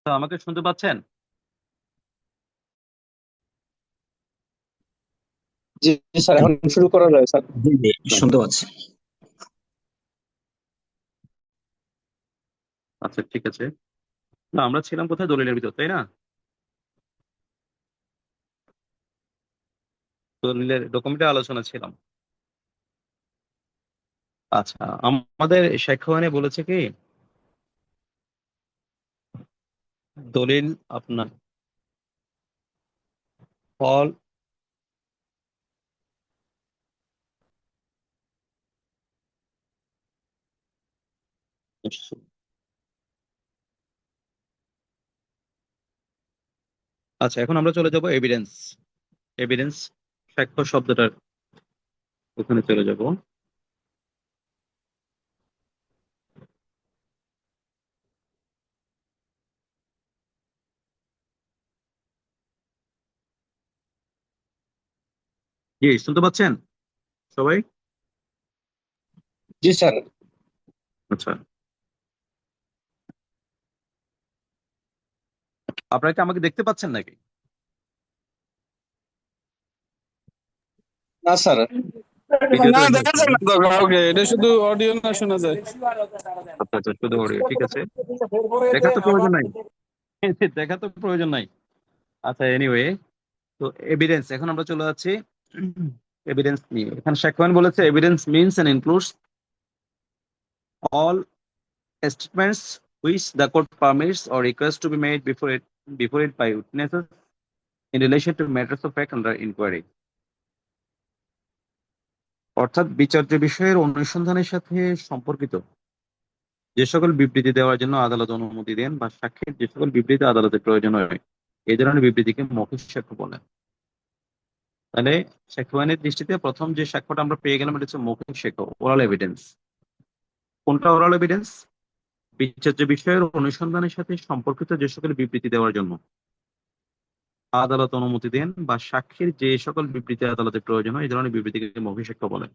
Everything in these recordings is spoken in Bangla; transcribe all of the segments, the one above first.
তো আমাকে শুনতে পাচ্ছেন? জি স্যার, এখন শুরু করা যায় স্যার। জি জি, শুনতে পাচ্ছি। আচ্ছা, ঠিক আছে। না, আমরা ছিলাম কোথায়? দলিলের ভিতর, তাই না? দলিলের ডকুমেন্টের আলোচনা ছিলাম। আচ্ছা, আমাদের শিক্ষায়নে বলেছে কি, দলিল আপনার ফল। আচ্ছা, এখন আমরা চলে যাব এভিডেন্স। এভিডেন্স, সাক্ষ্য শব্দটার ওখানে চলে যাব। জি, শুনতে পাচ্ছেন সবাই? জি স্যার। আচ্ছা, আপনারা কি আমাকে দেখতে পাচ্ছেন নাকি? না স্যার। ভিডিওটা না, দেখা দেখা যাচ্ছে যায় না? না তো কাউকে, এটা শুধু অডিও না শোনা যায়। আচ্ছা আচ্ছা, শুধু অডিও, ঠিক আছে। দেখা তো প্রয়োজন নাই। দেখা তো প্রয়োজন নাই। আচ্ছা, এনিওয়ে, তো এভিডেন্স, এখন আমরা চলে যাচ্ছি এভিডেন্স নিয়ে। এখানে সাক্ষ্যবান বলেছে evidence means and includes all statements which the court permits or requests to be made before it by witnesses in relation to matters of fact under inquiry. অর্থাৎ বিচার্য বিষয়ের অনুসন্ধানের সাথে সম্পর্কিত যে সকল বিবৃতি দেওয়ার জন্য আদালত অনুমতি দেন বা সাক্ষীর যে সকল বিবৃতি আদালতের প্রয়োজন হয়, এই ধরনের বিবৃতিকে মৌখিক সাক্ষ্য বলে। তাহলে সাক্ষ্যবানের দৃষ্টিতে প্রথম যে সাক্ষ্যটা আমরা পেয়ে গেলাম, এটা হচ্ছে মৌখিক সাক্ষ্য, ওরাল এভিডেন্স। কোনটা ওরাল এভিডেন্স? বিচার্য বিষয়ের অনুসন্ধানের সাথে সম্পর্কিত যে সকল বিবৃতি দেওয়ার জন্য আদালত অনুমতি দেন বা সাক্ষীর যে সকল বিবৃতি আদালতের প্রয়োজন হয়, এই ধরনের বিবৃতিকে মৌখিক সাক্ষ্য বলে।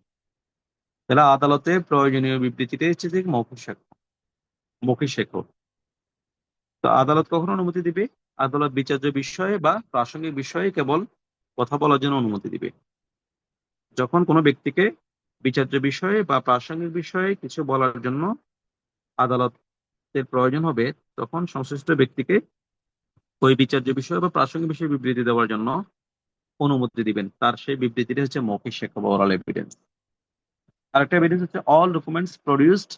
তাহলে আদালতে প্রয়োজনীয় বিবৃতিতে হচ্ছে যে মৌখিক সাক্ষ্য, মৌখিক সাক্ষ্য। তো আদালত কখন অনুমতি দিবে? আদালত বিচার্য বিষয়ে বা প্রাসঙ্গিক বিষয়ে কেবল কথা বলার জন্য অনুমতি দিবে। যখন কোনো ব্যক্তিকে বিচার্য বিষয়ে বা প্রাসঙ্গিক বিষয়ে কিছু বলার জন্য আদালতের প্রয়োজন হবে, তখন সংশ্লিষ্ট ব্যক্তিকে ওই বিচার্য বিষয় বা প্রাসঙ্গিক বিষয়ে বিবৃতি দেওয়ার জন্য অনুমতি দিবেন। তার সেই বিবৃতিটা হচ্ছে মৌখিক সাক্ষ্য বা ওরাল এভিডেন্স। আরেকটা এভিডেন্স হচ্ছে all documents produced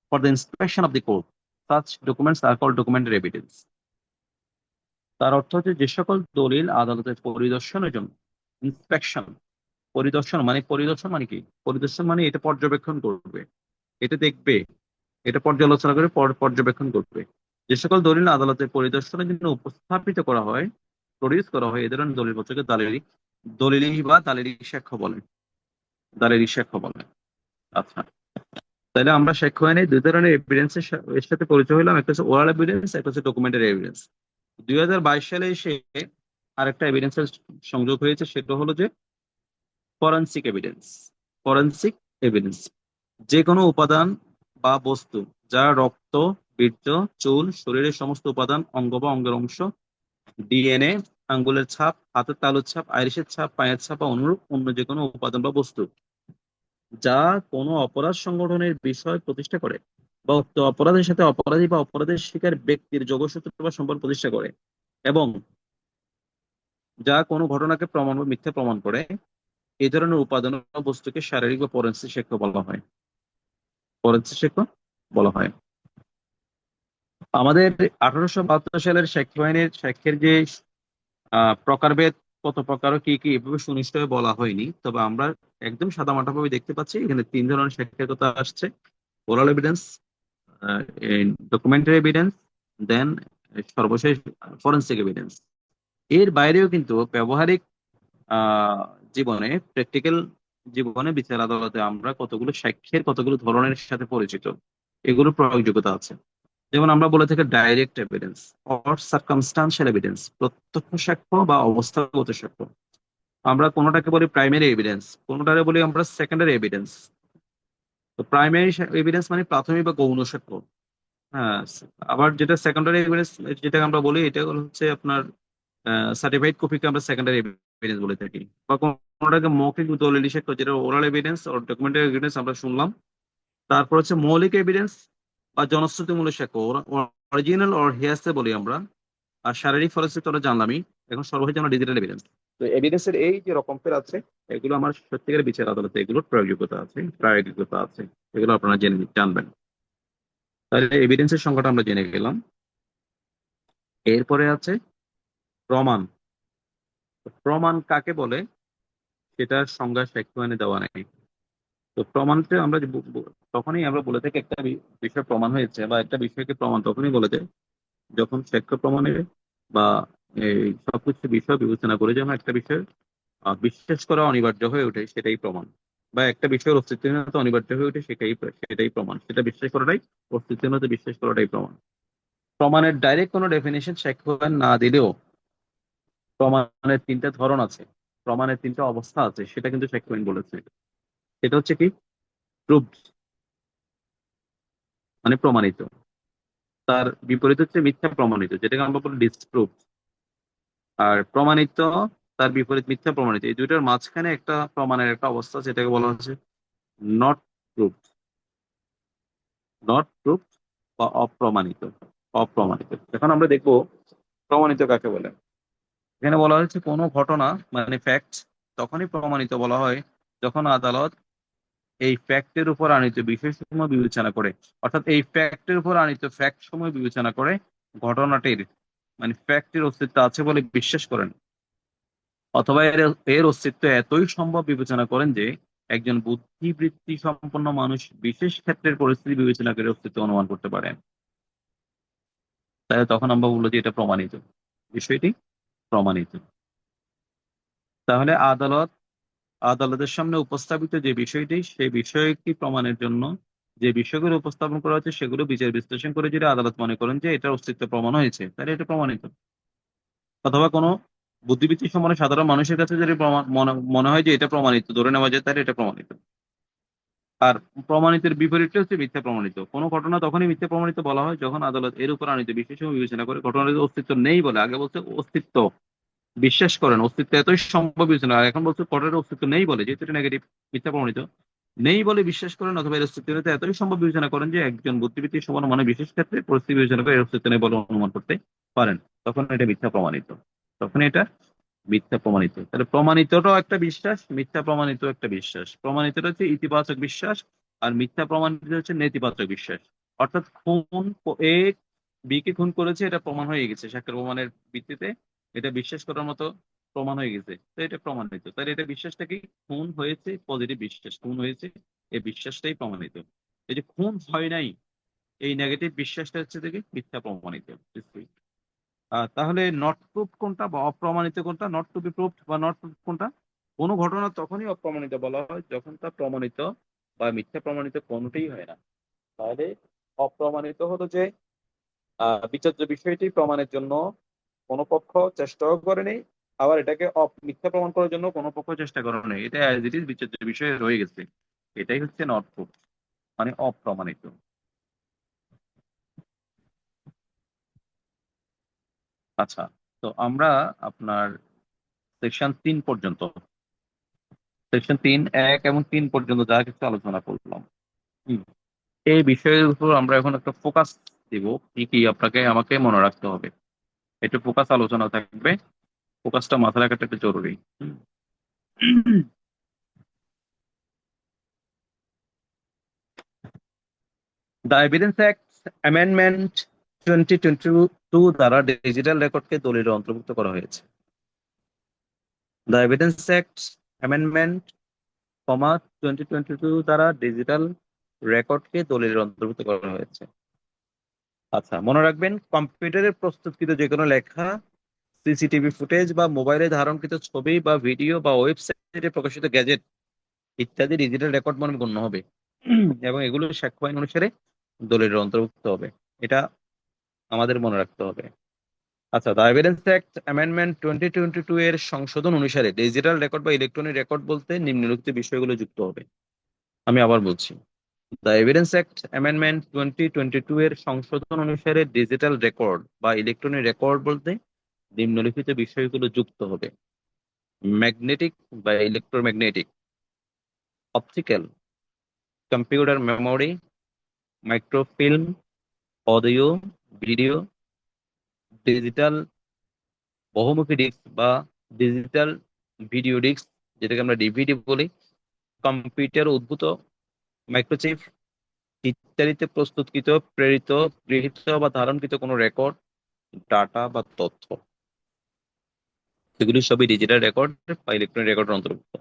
for the inspection of the court, such documents are called documentary evidence. তার অর্থ হচ্ছে যে সকল দলিল আদালতের পরিদর্শনের জন্য, ইন্সপেকশন, পরিদর্শন মানে কি? পরিদর্শন মানে এটা পর্যবেক্ষণ করবে, এটা দেখবে, এটা পর্যালোচনা করে পর্যবেক্ষণ করবে। যে সকল দলিল আদালতের পরিদর্শনের জন্য উপস্থাপিত করা হয়, প্রডিউস করা হয়, এ ধরনের দলিল পত্রকে দলিলি বা দালিলিক সাক্ষ্য বলে। দালিলিক সাক্ষ্য বলে। আচ্ছা, তাহলে আমরা সাক্ষ্য আইনে দুই ধরনের এভিডেন্সের এর সাথে পরিচয় হলাম। একটা হচ্ছে ওরাল এভিডেন্স, একটা হচ্ছে ডকুমেন্টারি এভিডেন্স। 2022 সালে এসে আরেকটা এভিডেন্সের সংযোগ হয়েছে, সেটা হলো যে ফরেনসিক এভিডেন্স। ফরেনসিক এভিডেন্স, যে কোনো উপাদান বা বস্তু যা রক্ত, বীর্য, চুল, শরীরের সমস্ত উপাদান, অঙ্গ বা অঙ্গের অংশ, ডিএনএ, আঙ্গুলের ছাপ, হাতের তালুর ছাপ, আইরিশের ছাপ, পায়ের ছাপ বা অনুরূপ অন্য যে কোনো উপাদান বা বস্তু যা কোনো অপরাধ সংগঠনের বিষয় প্রতিষ্ঠা করে বা উক্ত অপরাধের সাথে অপরাধী বা অপরাধের শিকার ব্যক্তির যোগসূত্র বা সম্পর্ক প্রতিষ্ঠা করে এবং যা কোনো ঘটনাকে প্রমাণ বা মিথ্যা প্রমাণ করে, এই ধরনের উপাদান বা বস্তুকে শারীরিক বা ফরেনসিক সাক্ষ্য বলা হয়। ফরেনসিক সাক্ষ্য বলা হয়। আমাদের 1872 সালের সাক্ষ্য আইনের সাক্ষ্যের যে প্রকারভেদ, কত প্রকার ও কি কি, এভাবে সুনিশ্চয় বলা হয়নি। তবে আমরা একদম সাদামাটা ভাবে দেখতে পাচ্ছি এখানে তিন ধরনের সাক্ষ্যের কথা আসছে: ওরাল এভিডেন্স, ডকুমেন্টারি এভিডেন্স, দেন সর্বশেষ ফরেনসিক এভিডেন্স। এর বাইরেও কিন্তু ব্যবহারিক আহ জীবনে, প্র্যাকটিক্যাল জীবনে, বিচার আদালতে আমরা কতগুলো সাক্ষ্যের কতগুলো ধরনের সাথে পরিচিত, এগুলো প্রয়োগযোগ্যতা আছে। যেমন আমরা বলে থাকি ডাইরেক্ট এভিডেন্স অর সার্কামস্টান্সিয়াল এভিডেন্স, প্রত্যক্ষ সাক্ষ্য বা অবস্থাগত সাক্ষ্য। আমরা কোনোটাকে বলি প্রাইমারি এভিডেন্স, কোনোটাকে বলি আমরা সেকেন্ডারি এভিডেন্স। তো প্রাইমারি এভিডেন্স মানে প্রাথমিক বা গৌণ সাক্ষ্য, হ্যাঁ, আবার যেটা সেকেন্ডারি এভিডেন্স যেটাকে আমরা বলি, এটা হচ্ছে আপনার সার্টিফাইড কপিকে আমরা সেকেন্ডারি এভিডেন্স বলে থাকি, বা কোনোটাকে মৌখিক দলিল সাক্ষ্য, যেটা ওরাল এভিডেন্স ও ডকুমেন্টারি এভিডেন্স আমরা শুনলাম। তারপর হচ্ছে মৌলিক এভিডেন্স বা জনশ্রুতিমূলক সাক্ষ্য, অরিজিনাল অর হিয়ার্সে বলি আমরা। আর শারীরিক ফরেন্সিক তো আমরা জানলামই। এখন সর্বশেষ আমরা ডিজিটাল এভিডেন্স। তো এভিডেন্সের এই যে রকমফের আছে, এগুলো আমার সত্যিকারের বিচার আদালতে এগুলোর প্রয়োগিকতা আছে, প্রায়োগিকতা আছে। এগুলো আপনারা জেনে জানবেন। তাহলে এভিডেন্সের সংখ্যাটা আমরা জেনে গেলাম। এরপরে আছে প্রমাণ। প্রমাণ কাকে বলে সেটার সংজ্ঞা সাক্ষ্য দেওয়া নেই। তো প্রমাণটা আমরা তখনই আমরা বলে থাকি একটা বিষয় প্রমাণ হয়েছে, বা একটা বিষয়কে প্রমাণ তখনই বলে যায় যখন সাক্ষ্য প্রমাণে বা এই সবকিছু বিষয় বিবেচনা করে যখন একটা বিষয় বিশ্বাস করা অনিবার্য হয়ে ওঠে, সেটাই প্রমাণ। বা একটা বিষয়ের অস্তিত্বহীনতা অনিবার্য হয়ে ওঠে, সেটাই প্রমাণ। সেটা বিশ্বাস করাটাই, অস্তিত্বহীনতা বিশ্বাস করাটাই প্রমাণ। প্রমাণের ডাইরেক্ট কোনো ডেফিনেশন সাক্ষ্য না দিলেও প্রমাণের তিনটা ধরন আছে, প্রমাণের তিনটা অবস্থা আছে, সেটা কিন্তু সাক্ষ্য বলেছে। সেটা হচ্ছে কি? প্রুফড, মানে প্রমাণিত। তার বিপরীত হচ্ছে মিথ্যা প্রমাণিত, যেটাকে আমরা বলি ডিসপ্রুভ। আর প্রমাণিত, তার বিপরীত মিথ্যা প্রমাণিত। এই দুইটার মাঝখানে একটা প্রমাণের একটা অবস্থা আছে, যেটাকে বলা হচ্ছে নট প্রুফ। নট প্রুফ বা অপ্রমাণিত। অপ্রমাণিত। এখন আমরা দেখবো প্রমাণিত কাকে বলে। এখানে বলা হয়েছে কোনো ঘটনা মানে ফ্যাক্ট তখনই প্রমাণিত বলা হয় যখন আদালত এই ফ্যাক্টের উপর আনিত বিষয়সমূহ বিবেচনা করে, অর্থাৎ এই ফ্যাক্টের উপর আনিত ফ্যাক্ট সমূহ বিবেচনা করে ঘটনাটির মানে ফ্যাক্টের অস্তিত্ব আছে বলে বিশ্বাস করেন, অথবা এর এর অস্তিত্ব এতই সম্ভব বিবেচনা করেন যে একজন বুদ্ধিবৃত্তি সম্পন্ন মানুষ বিশেষ ক্ষেত্রের পরিস্থিতি বিবেচনা করে অস্তিত্ব অনুমান করতে পারেন। তাই তখন আমরা বলবো যে এটা প্রমাণিত, বিষয়টি প্রমাণিত। তাহলে আদালতের সামনে উপস্থাপিত যে বিষয়টি, সেই বিষয়টি প্রমাণের জন্য যে বিষয়গুলো উপস্থাপন করা হচ্ছে সেগুলো বিচার বিশ্লেষণ করে যদি আদালত মনে করেন যে এটার অস্তিত্ব প্রমাণ হয়েছে, তাহলে এটা প্রমাণিত। অথবা কোনো বুদ্ধিবৃত্তি সম্পন্ন সাধারণ মানুষের কাছে যদি মনে মনে হয় যে এটা প্রমাণিত, ধরে নেওয়া যায়, তাহলে এটা প্রমাণিত। আর প্রমাণিতের বিপরীতটা হচ্ছে মিথ্যা প্রমাণিত। কোনো ঘটনা তখনই মিথ্যা প্রমাণিত বলা হয় যখন আদালত এর উপর আনিত বিষয়সমূহ বিবেচনা করে ঘটনাটির অস্তিত্ব নেই বলে, আগে বলছে অস্তিত্ব বিশ্বাস করেন, অস্তিত্ব এতই সম্ভব বিবেচনা, আর এখন বলছে ঘটনার অস্তিত্ব নেই বলে, যেহেতু এটা নেগেটিভ, মিথ্যা প্রমাণিত। নেই বলে বিশ্বাস করেন অথবা এর অস্তিত্ব এতই সম্ভব বিবেচনা করেন যে একজন বুদ্ধিবৃত্তিক সমান মানে বিশেষ ক্ষেত্রে পরিস্থিতি বিবেচনা করে এর অস্তিত্ব নেই বলে অনুমান করতে পারেন, তখন এটা মিথ্যা প্রমাণিত। তখন এটা মিথ্যা প্রমাণিত। তাহলে প্রমাণিতটাও একটা বিশ্বাস, মিথ্যা প্রমাণিত একটা বিশ্বাস। প্রমাণিতটা হচ্ছে ইতিবাচক বিশ্বাস, আর মিথ্যা প্রমাণিত হচ্ছে নেতিবাচক বিশ্বাস। অর্থাৎ এ বি কে খুন করেছে, এটা প্রমাণ হয়ে গেছে সাক্ষ্যের প্রমাণের ভিত্তিতে, এটা বিশ্বাস করার মতো প্রমাণ হয়ে গেছে, তো এটা প্রমাণিত। তাহলে এটা বিশ্বাসটা কি? খুন হয়েছে, পজিটিভ বিশ্বাস, খুন হয়েছে, এই বিশ্বাসটাই প্রমাণিত। এই যে খুন হয় নাই, এই নেগেটিভ বিশ্বাসটা হচ্ছে দেখি মিথ্যা প্রমাণিত। তাহলে নট প্রুফ কোনটা বা অপ্রমাণিত কোনটা? নট টু বি প্রুফড বা নট প্রুফ কোনটা? কোনো ঘটনা তখনই অপ্রমাণিত বলা হয় যখন তা প্রমাণিত বা মিথ্যা প্রমাণিত কোনোটাই হয় না। তাহলে অপ্রমাণিত হলো যে বিচার্য বিষয়টি প্রমাণের জন্য কোনো পক্ষ চেষ্টাও করেনি, আবার এটাকে মিথ্যা প্রমাণ করার জন্য কোনো পক্ষ চেষ্টা করে নেই, এটা অ্যাজ ইট ইজ বিচার্য বিষয়ে রয়ে গেছে। এটাই হচ্ছে নট প্রুফ, মানে অপ্রমাণিত। আচ্ছা, তো আমরা আপনার সেকশন 3 এবং 3 পর্যন্ত যা কিছু আলোচনা করলাম, হুম, এই বিষয়ের উপর আমরা এখন একটা ফোকাস দিব। কি কি আপনাকে আমাকে মনে রাখতে হবে, একটু ফোকাস আলোচনা থাকবে। ফোকাসটা মাথায় রাখাটা একটু জরুরি। দ্য এভিডেন্স অ্যাক্ট অ্যামেন্ডমেন্ট 2022 দ্বারা ডিজিটাল রেকর্ডকে দলিলে অন্তর্ভুক্ত করা হয়েছে। দ্য এভিডেন্স অ্যাক্ট অ্যামেন্ডমেন্ট 2022 দ্বারা ডিজিটাল রেকর্ডকে দলিলে অন্তর্ভুক্ত করা হয়েছে। আচ্ছা, মনে রাখবেন, কম্পিউটারে প্রস্তুতকৃত যে কোনো লেখা, সিসিটিভি ফুটেজ বা মোবাইলে ধারণকৃত ছবি বা ভিডিও বা ওয়েবসাইটে প্রকাশিত গ্যাজেট ইত্যাদি ডিজিটাল রেকর্ড মনে গণ্য হবে এবং এগুলো সাক্ষ্য আইন অনুসারে দলিলের অন্তর্ভুক্ত হবে। এটা আমাদের মনে রাখতে হবে। আচ্ছা, দ্য এভিডেন্স অ্যাক্ট অ্যামেন্ডমেন্ট 2022 এর সংশোধন অনুসারে ডিজিটাল রেকর্ড বা ইলেকট্রনিক রেকর্ড বলতে নিম্নলিখিত বিষয়গুলো যুক্ত হবে। আমি আবার বলছি, দ্য এভিডেন্স অ্যাক্ট অ্যামেন্ডমেন্ট 2022 এর সংশোধন অনুসারে ডিজিটাল রেকর্ড বা ইলেকট্রনিক রেকর্ড বলতে নিম্নলিখিত বিষয়গুলো যুক্ত হবে: ম্যাগনেটিক বা electromagnetic, optical, computer memory, microfilm, audio, video, digital বহুমুখী ডিস্ক বা ডিজিটাল ভিডিও ডিস্ক, যেটাকে আমরা ডিভিডি বলি, কম্পিউটার উদ্ভূত মাইক্রোচিপ ইত্যাদিতে প্রস্তুতকৃত, প্রেরিত, গৃহীত বা ধারণকৃত কোনো রেকর্ড, ডাটা বা তথ্য, এগুলি সবই ডিজিটাল রেকর্ড বা ইলেকট্রনিক রেকর্ডের অন্তর্ভুক্ত।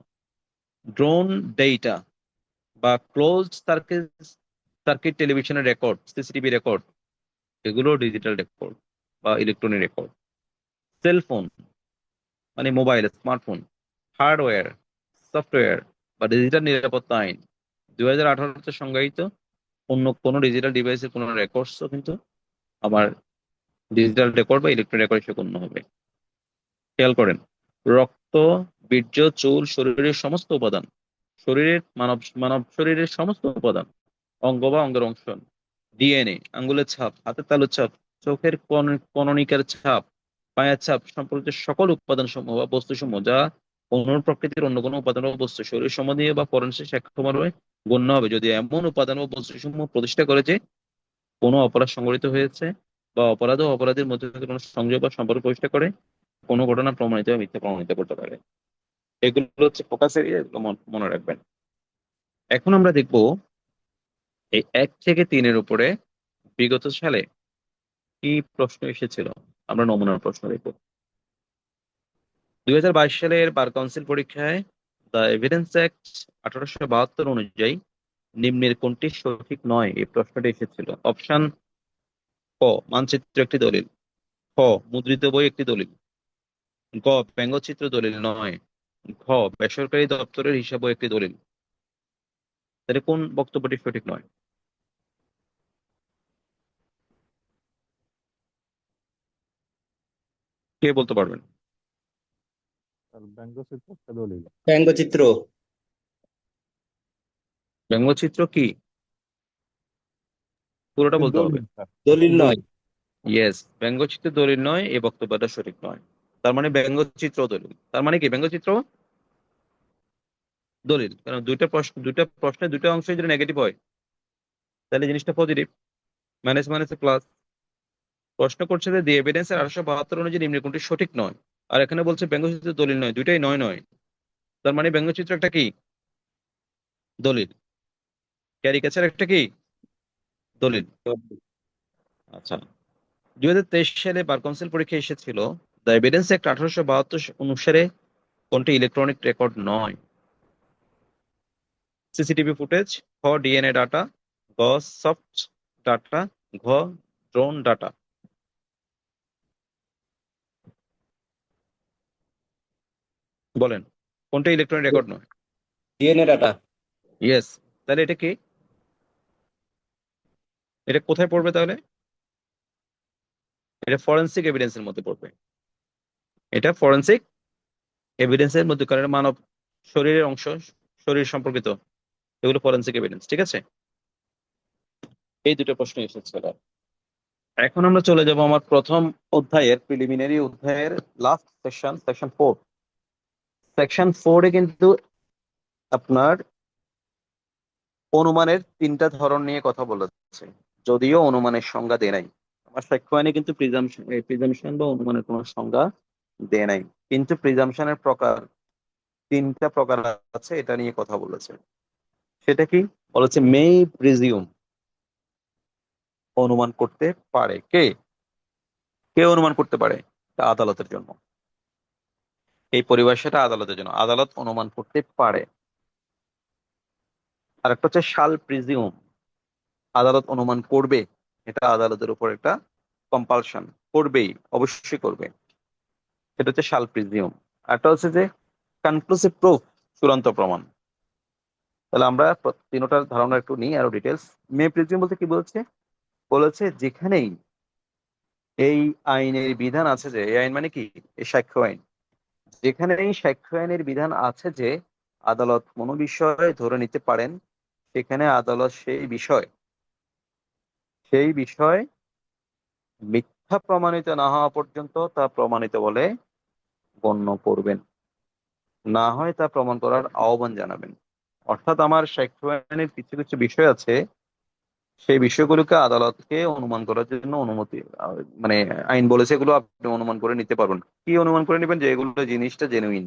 ড্রোন ডেটা বা ক্লোজড সার্কিট সার্কিট টেলিভিশনের রেকর্ড, সিসিটিভি রেকর্ড, এগুলো ডিজিটাল রেকর্ড বা ইলেকট্রনিক রেকর্ড। সেলফোন মানে মোবাইল, স্মার্টফোন, হার্ডওয়্যার, সফটওয়্যার বা ডিজিটাল নিরাপত্তা আইন 2018-তে সংজ্ঞায়িত অন্য কোনো ডিজিটাল ডিভাইসের কোনো রেকর্ডসও কিন্তু আমার ডিজিটাল রেকর্ড বা ইলেকট্রনিক রেকর্ড হিসেবে গণ্য হবে। খেয়াল করেন, রক্ত, বীর্য, চুল, শরীরের সমস্ত উপাদান, শরীরের মানব মানব শরীরের সমস্ত উপাদান, অঙ্গ বা অঙ্গের অংশ, ডিএনএ, আঙ্গুলের ছাপ, হাতের তালুর ছাপ, চোখের কণিকার ছাপ, পায়ের ছাপ সম্পর্কিত সকল উপাদান সমূহ বা বস্তু সমূহ যা অনুর প্রকৃতির অন্য কোনো উপাদান বা বস্তু শরীর সম্বন্ধীয় বা ফরেনসিক সাক্ষ্যমাত্রে গণ্য হবে যদি এমন উপাদান বা বস্তু সমূহ প্রতিষ্ঠা করে যে কোনো অপরাধ সংঘটিত হয়েছে বা অপরাধ ও অপরাধের মধ্যে কোনো সংযোগ বা সম্পর্ক প্রতিষ্ঠা করে কোনো ঘটনা প্রমাণিত বা মিথ্যা প্রমাণিত করতে পারে। এগুলো হচ্ছে ফোকাস এরিয়া, এগুলো মনে রাখবেন। এখন আমরা দেখবো এই 1 থেকে 3-এর উপরে বিগত সালে কি প্রশ্ন এসেছিল। আমরা নমুনার প্রশ্ন দেখব। 2022 সালের বার কাউন্সিল পরীক্ষায় দ্য এভিডেন্স অ্যাক্ট 1872 অনুযায়ী নিম্নের কোনটি সঠিক নয়, এই প্রশ্নটি এসেছিল। অপশন: ক, মানচিত্র একটি দলিল; খ, মুদ্রিত বই একটি দলিল; গ, ব্যঙ্গচিত্র দলিল নয়; ঘ, বেসরকারি দপ্তরের হিসাব বই একটি দলিল। তাহলে কোন বক্তব্যটি সঠিক নয়? কে বলতে পারবেন? ব্যঙ্গচিত্র। ব্যঙ্গচিত্র কি? পুরোটা বলতে হবে। দলিল নয়। ইয়েস, ব্যঙ্গচিত্র দলিল নয়, এই বক্তব্যটা সঠিক নয়। তার মানে ব্যঙ্গচিত্র দলিল, তার মানে কি ব্যঙ্গচিত্র দলিল? কারণ দুইটা প্রশ্নের দুইটা অংশ যদি নেগেটিভ হয় তাহলে জিনিসটা পজিটিভ, মাইনাস মাইনাস প্লাস। প্রশ্ন করছে যে দি এভিডেন্স এর 1872 অনুযায়ী নিম্নের কোনটি সঠিক নয়, আর এখানে বলছে ব্যঙ্গচিত্র দলিল নয়, দুইটাই নয় নয়। তার মানে ব্যঙ্গচিত্র একটা কি? দলিল। ক্যারিকেচার একটা কি? দলিল। আচ্ছা, 2023 সালে বার কাউন্সিল পরীক্ষা এসেছিল দ্য এভিডেন্স অ্যাক্ট 1872 অনুসারে কোনটি ইলেকট্রনিক রেকর্ড নয়? সিসিটিভি ফুটেজ, খ, ডিএনএ ডাটা, গ, সফট ডাটা, ঘ, ড্রোন ডাটা। বলেন, কোনটা ইলেকট্রনিক রেকর্ড নয়? DNA data. ইয়েস। তাহলে এটা কি? এটা কোথায় পড়বে তাহলে? এটা ফরেনসিক এভিডেন্সের মধ্যে পড়বে। এটা ফরেনসিক এভিডেন্সের মধ্যে, কারণ মানব শরীরের অংশ, শরীর সম্পর্কিত, এগুলো ফরেনসিক এভিডেন্স। ঠিক আছে, এই দুটো প্রশ্ন এসেছিল। এখন আমরা চলে যাব আমার প্রথম অধ্যায়ের, প্রিলিমিনারি অধ্যায়ের লাস্ট সেকশন, সেকশন 4। সেকশন 4-এ কিন্তু আপনার অনুমানের 3টা ধরন নিয়ে কথা বলেছে, যদিও অনুমানের সংজ্ঞা দেয় নাই। আমার সাক্ষ্য আইনে কিন্তু প্রিজামশন বা অনুমানের কোনো সংজ্ঞা দেয় নাই, কিন্তু প্রিজামশনের প্রকার 3টা প্রকার আছে, এটা নিয়ে কথা বলেছে। সেটা কি বলেছে? মে প্রিজিউম, অনুমান করতে পারে। কে কে অনুমান করতে পারে? তা আদালতের জন্য, এই পরিভাষাটা আদালতের জন্য, আদালত অনুমান করতে পারে। আর একটা হচ্ছে শাল প্রিজিউম, আদালত অনুমান করবে, এটা আদালতের উপর একটা কম্পালশন, করবেই, অবশ্যই করবে, এটা হচ্ছে শাল প্রিজিউম। আরটা হচ্ছে যে কনক্লুসিভ প্রুফ, চূড়ান্ত প্রমাণ। তাহলে আমরা তিনটার ধারণা একটু নিই আরো ডিটেলস। মে প্রিজিউম বলতে কি বলছে? বলেছে যেখানেই এই আইনের বিধান আছে, যে এই আইন মানে কি? এই সাক্ষ্য আইন। যেখানেই সাক্ষ্য আইনের বিধান আছে যে আদালত কোনো বিষয়ে ধরে নিতে পারেন সেখানে আদালত সেই বিষয় মিথ্যা প্রমাণিত না হওয়া পর্যন্ত তা প্রমাণিত বলে গণ্য করবেন, না হয় তা প্রমাণ করার আহ্বান জানাবেন। অর্থাৎ আমার সাক্ষ্য আইনের কিছু কিছু বিষয় আছে, সেই বিষয়গুলোকে আদালতকে অনুমান করার জন্য অনুমতি মানে আইন বলেছে এগুলো আপনি অনুমান করে নিতে পারবেন। কি অনুমান করে নেবেন? যে এগুলো জিনিসটা জেনুইন।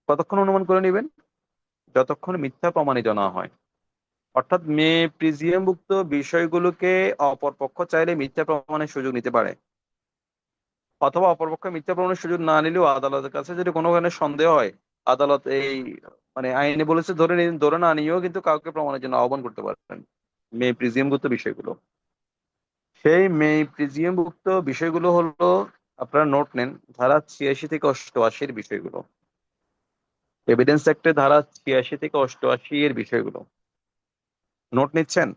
কতক্ষণ অনুমান করে নেবেন? যতক্ষণ মিথ্যা প্রমাণিত না হয়। অর্থাৎ প্রিজিয়ামভুক্ত বিষয়গুলোকে অপরপক্ষ চাইলে মিথ্যা প্রমাণের সুযোগ নিতে পারে, অথবা অপরপক্ষ মিথ্যা প্রমাণের সুযোগ না নিলেও আদালতের কাছে যদি কোনো ধরনের সন্দেহ হয়, আদালত এই আইনে বলেছে ধরে না নিয়েও কিন্তু কাউকে প্রমাণের জন্য আহ্বান করতে পারেন প্রিজিয়ামভুক্ত বিষয়গুলো। সেই প্রিজিয়ামভুক্ত বিষয়গুলো হলো, আপনারা নোট নেন, ধারা 86 থেকে 88 বিষয়গুলো, এভিডেন্স অ্যাক্টের ধারা 86 থেকে 88 এর বিষয়গুলো। নোট নিচ্ছেন?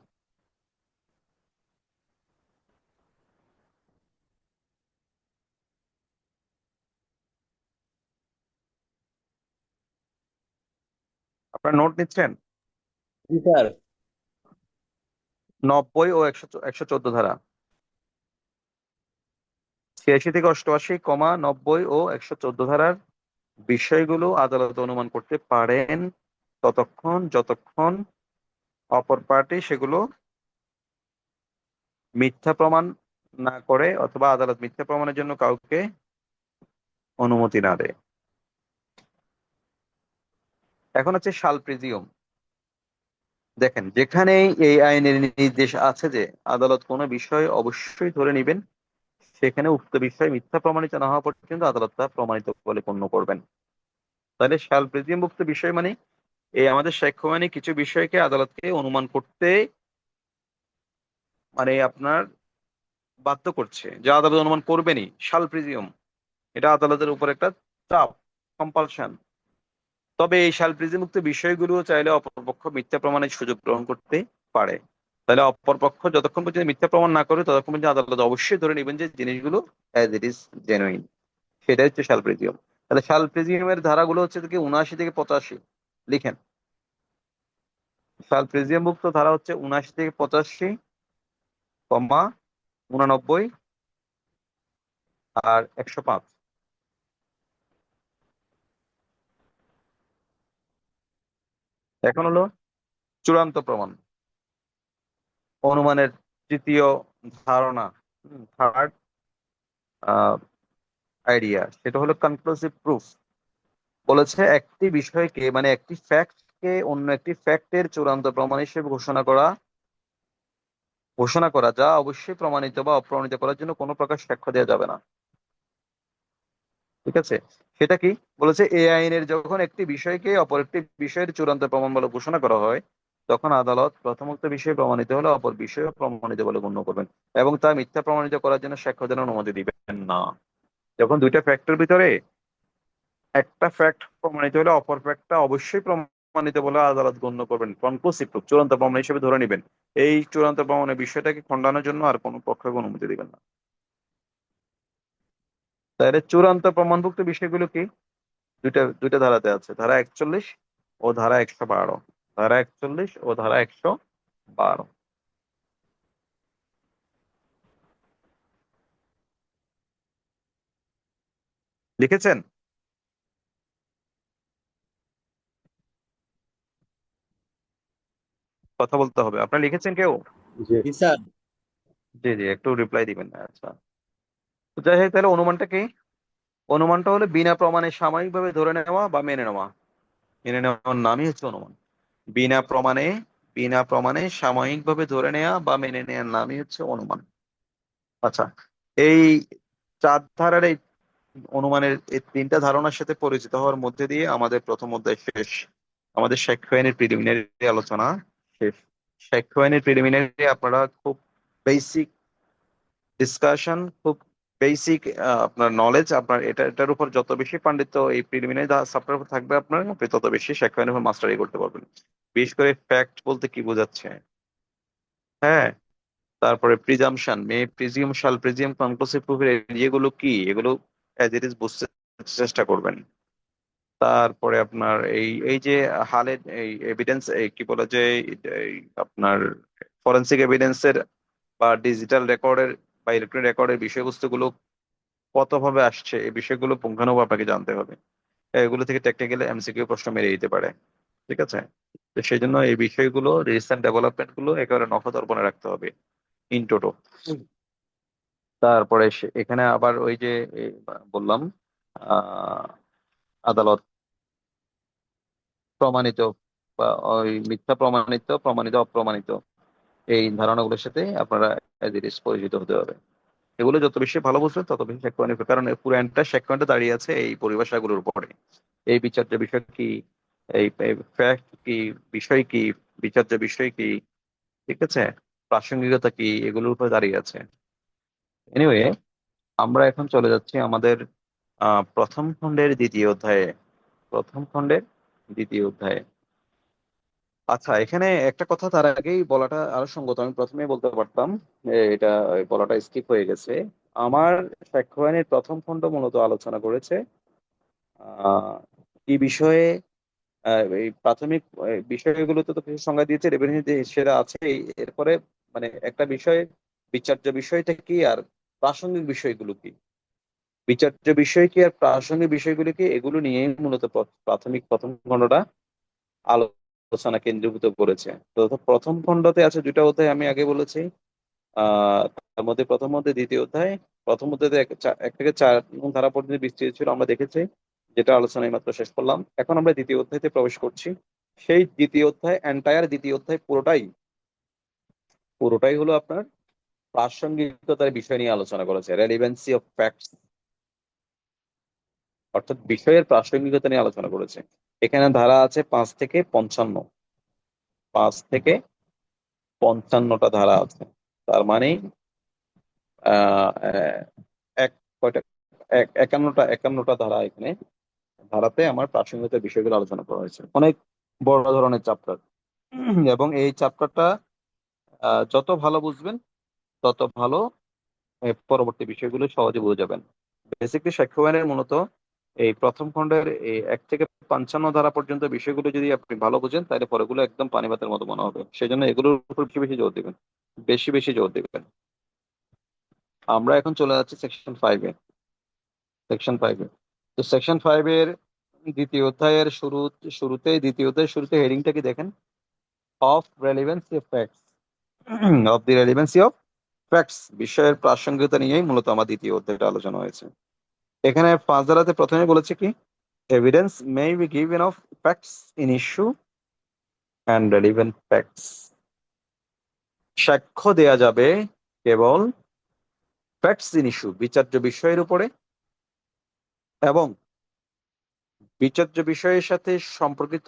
আপনারা নোট নিচ্ছেন? জি স্যার। 90 ও 114 ধারা, 86 থেকে 88, 90 ও 114 ধারার বিষয়গুলো আদালত অনুমান করতে পারেন যতক্ষণ অপর পার্টি সেগুলো মিথ্যা প্রমাণ না করে, অথবা আদালত মিথ্যা প্রমাণের জন্য কাউকে অনুমতি না দেয়। এখন হচ্ছে শাল প্রিজিউম। দেখেন, যেখানেই এই আইনের নির্দেশ আছে যে আদালত কোনো বিষয় অবশ্যই ধরে নেবেন, সেখানে উক্ত বিষয় মিথ্যা প্রমাণিত না হওয়া পর্যন্ত আদালত তা প্রমাণিত বলে গণ্য করবেন। তাহলে শাল প্রিজিউমভুক্ত বিষয় মানে এই আমাদের সাক্ষ্য মানে কিছু বিষয়কে আদালতকে অনুমান করতে আপনার বাধ্য করছে, যা আদালত অনুমান করবেনই। শাল প্রিজিউম, এটা আদালতের উপর একটা চাপ, কম্পালশন। তবে এই শাল প্রিজিমুক্ত বিষয়গুলো চাইলে অপরপক্ষ মিথ্যা প্রমাণের সুযোগ গ্রহণ করতে পারে। তাহলে অপরপক্ষ যতক্ষণ পর্যন্ত মিথ্যা প্রমাণ না করে ততক্ষণ পর্যন্ত আদালত অবশ্যই ধরে নেবেন যে জিনিসগুলো অ্যাজ ইট ইজ জেনুইন। সেটাই হচ্ছে শাল প্রিজিউম। তাহলে শাল প্রিজিউমের ধারাগুলো হচ্ছে থেকে 79 থেকে 85। লিখেন, শাল প্রিজিউমভুক্ত ধারা হচ্ছে 79 থেকে 85, 89 আর 105। এখন হলো চূড়ান্ত প্রমাণ, অনুমানের তৃতীয় ধারণা, থার্ড আইডিয়া, সেটা হলো কনক্লুসিভ প্রুফ। বলেছে একটি বিষয়কে একটি ফ্যাক্টকে অন্য একটি ফ্যাক্টের চূড়ান্ত প্রমাণ হিসেবে ঘোষণা করা যা অবশ্যই প্রমাণিত বা অপ্রমাণিত করার জন্য কোনো প্রকার সাক্ষ্য দেওয়া যাবে না। ঠিক আছে? সেটা কি বলেছে? এই আইনের যখন একটি বিষয়কে অপর একটি বিষয়ের চূড়ান্ত প্রমাণ বলে ঘোষণা করা হয়, তখন আদালত প্রথমোক্ত বিষয় প্রমাণিত হলে অপর বিষয় প্রমাণিত বলে গণ্য করবেন এবং তা মিথ্যা প্রমাণিত করার জন্য সাক্ষ্য দেওয়ার অনুমতি দিবেন না। যখন দুইটা ফ্যাক্টের ভিতরে একটা ফ্যাক্ট প্রমাণিত হলে অপর ফ্যাক্টটা অবশ্যই প্রমাণিত বলে আদালত গণ্য করবেন, কনক্লুসিভ প্রুফ, চূড়ান্ত প্রমাণ হিসেবে ধরে নেবেন। এই চূড়ান্ত প্রমাণের বিষয়টাকে খণ্ডানোর জন্য আর কোনো পক্ষকে অনুমতি দিবেন না। তাহলে চূড়ান্ত প্রমাণভুক্ত বিষয়গুলো কি? দুইটা দুইটা ধারাতে আছে, ধারা 41 ও ধারা 112। ধারা 41 ও ধারা 112 লিখেছেন? কথা বলতে হবে। আপনারা লিখেছেন কেউ? জি স্যার। জি জি, একটু রিপ্লাই দিবেন। আচ্ছা, তো যাই হোক, তাহলে অনুমানটা কি? অনুমানটা হলো বিনা প্রমাণে সাময়িকভাবে ধরে নেওয়া বা মেনে নেওয়া। মেনে নেওয়ার নামই হচ্ছে অনুমান। বিনা প্রমাণে বিনা প্রমাণে সাময়িকভাবে ধরে নেওয়া বা মেনে নেওয়ার নামই হচ্ছে অনুমান। আচ্ছা, এই চার ধারার এই অনুমানের এই তিনটা ধারণার সাথে পরিচিত হওয়ার মধ্যে দিয়ে আমাদের প্রথম অধ্যায় শেষ। আমাদের সাক্ষ্য আইনের প্রিলিমিনারি আলোচনা শেষ। সাক্ষ্য আইনের প্রিলিমিনারি আপনারা খুব বেসিক ডিসকাশন, খুব বেসিক আপনার নলেজ, আপনার এটার উপর যত বেশি পাণ্ডিত্য এই প্রিলিমিনারি সাবজেক্টের উপর থাকবে আপনার, আপনি তত বেশি সাক্ষ্য আইনের উপর মাস্টারি করতে পারবেন। বিশেষ করে ফ্যাক্ট বলতে কি বোঝাচ্ছে, হ্যাঁ, তারপরে presumption, presume, shall presume, conclusive প্রুফের এগুলো কি, এগুলো অ্যাজ ইট ইজ বুঝতে চেষ্টা করবেন। তারপরে আপনার এই এই যে হালের এই এভিডেন্স কি বলে যে এই আপনার ফরেন্সিক এভিডেন্সের বা ডিজিটাল রেকর্ডের বা ইলেকট্রনিক রেকর্ডের বিষয়বস্তুগুলো কতভাবে আসছে এই বিষয়গুলো পুঙ্খানুপুঙ্খ আপনাকে জানতে হবে। এগুলো থেকে টেকনিক্যালি এমসিকিউ প্রশ্ন মেরে দিতে পারে। ঠিক আছে? তো সেই জন্য এই বিষয়গুলো রিসেন্ট ডেভেলপমেন্ট গুলো একেবারে নখদর্পণে রাখতে হবে ইন টোটো। তারপরে এখানে আবার ওই যে এই বললাম আহ আদালত প্রমাণিত বা ওই মিথ্যা প্রমাণিত প্রমাণিত অপ্রমাণিত এই ধারণাগুলোর সাথে আপনারা অ্যাজ ইট ইজ পরিচিত হতে হবে। এগুলো যত বেশি ভালো বুঝবেন তত বেশি সাক্ষ্য কারণ এই পুরো এন্টার সাক্ষ্যটা দাঁড়িয়ে আছে এই পরিভাষাগুলোর উপরে। এই বিচার্য বিষয় কি, এই ফ্যাক্ট কি, বিষয় কি, বিচার্য বিষয় কি, ঠিক আছে, প্রাসঙ্গিকতা কি, এগুলোর উপরে দাঁড়িয়ে আছে। এনিওয়ে, আমরা এখন চলে যাচ্ছি আমাদের প্রথম খণ্ডের দ্বিতীয় অধ্যায়ে। প্রথম খণ্ডের দ্বিতীয় অধ্যায়ে। আচ্ছা, এখানে একটা কথা তার আগেই বলাটা আরো সঙ্গত, আমি প্রথমেই বলতে পারতাম, এটা বলাটা স্কিপ হয়ে গেছে। আমার সাক্ষ্য আইনের প্রথম খণ্ড মূলত আলোচনা করেছে আহ কি বিষয়ে, এই প্রাথমিক বিষয়গুলো তো কিছু সংজ্ঞা দিয়েছে, রেভিনিউ যে সেটা আছে এরপরে মানে একটা বিষয় বিচার্য বিষয়টা কি আর প্রাসঙ্গিক বিষয়গুলো কি, বিচার্য বিষয় কি আর প্রাসঙ্গিক বিষয়গুলো কি, এগুলো নিয়েই মূলত প্রাথমিক প্রথম খণ্ডটা আলোচনা কেন্দ্রীভূত করেছে। তো প্রথম খণ্ডতে আছে দুটা অধ্যায়, আমি আগে বলেছি। তার মধ্যে প্রথম অধ্যায় দ্বিতীয় অধ্যায়। প্রথম অধ্যায়তে এক থেকে 4 ধারা পর্যন্ত বিস্তৃত ছিল, আমরা দেখেছি, যেটা আলোচনা মাত্র শেষ করলাম। এখন আমরা দ্বিতীয় অধ্যায়তে প্রবেশ করছি। সেই দ্বিতীয় অধ্যায়, এন্টায়ার দ্বিতীয় অধ্যায় পুরোটাই পুরোটাই হলো আপনার প্রাসঙ্গিকতার বিষয় নিয়ে আলোচনা করেছে, রেলিভেন্সি অফ ফ্যাক্টস, অর্থাৎ বিষয়ের প্রাসঙ্গিকতা নিয়ে আলোচনা করেছে। এখানে ধারা আছে 5 থেকে 55, 5 থেকে 55টা ধারা আছে। তার মানে আহ আহ, এক কয়টা 51টা ধারা এখানে, ধারাতে আমার প্রাসঙ্গিকতার বিষয়গুলো আলোচনা করা হয়েছে। অনেক বড় ধরনের চ্যাপ্টার, এবং এই চ্যাপ্টারটা যত ভালো বুঝবেন তত ভালো পরবর্তী বিষয়গুলো সহজে বুঝে যাবেন। বেসিকলি সাক্ষ্য আইনের মূলত এই প্রথম খণ্ডের এই 1 থেকে 55 ধারা পর্যন্ত বিষয়গুলো যদি আপনি ভালো বুঝেন তাহলে পরেগুলো একদম পানি ভাতের মতো মনে হবে। সেই জন্য এগুলোর উপর বেশি বেশি জোর দিবেন, বেশি বেশি জোর দিবেন। আমরা এখন চলে যাচ্ছি সেকশন 5-এ। সেকশন 5-এ, তো সেকশন 5-এর দ্বিতীয় অধ্যায়ের শুরুতে হেডিংটা কি দেখেন, of relevancy of facts. Of the relevancy of facts, বিষয়ের প্রাসঙ্গিকতা নিয়েই মূলত আমার দ্বিতীয় অধ্যায়টা আলোচনা হয়েছে। এখানে 5 ধারাতে প্রথমে বলেছে কি, evidence may be given of facts in issue and relevant facts. সাক্ষ্য দেয়া যাবে কেবল ফ্যাক্টস ইন ইস্যু, বিচার্য বিষয়ের উপরে, এবং বিচার্য বিষয়ের সাথে সম্পর্কিত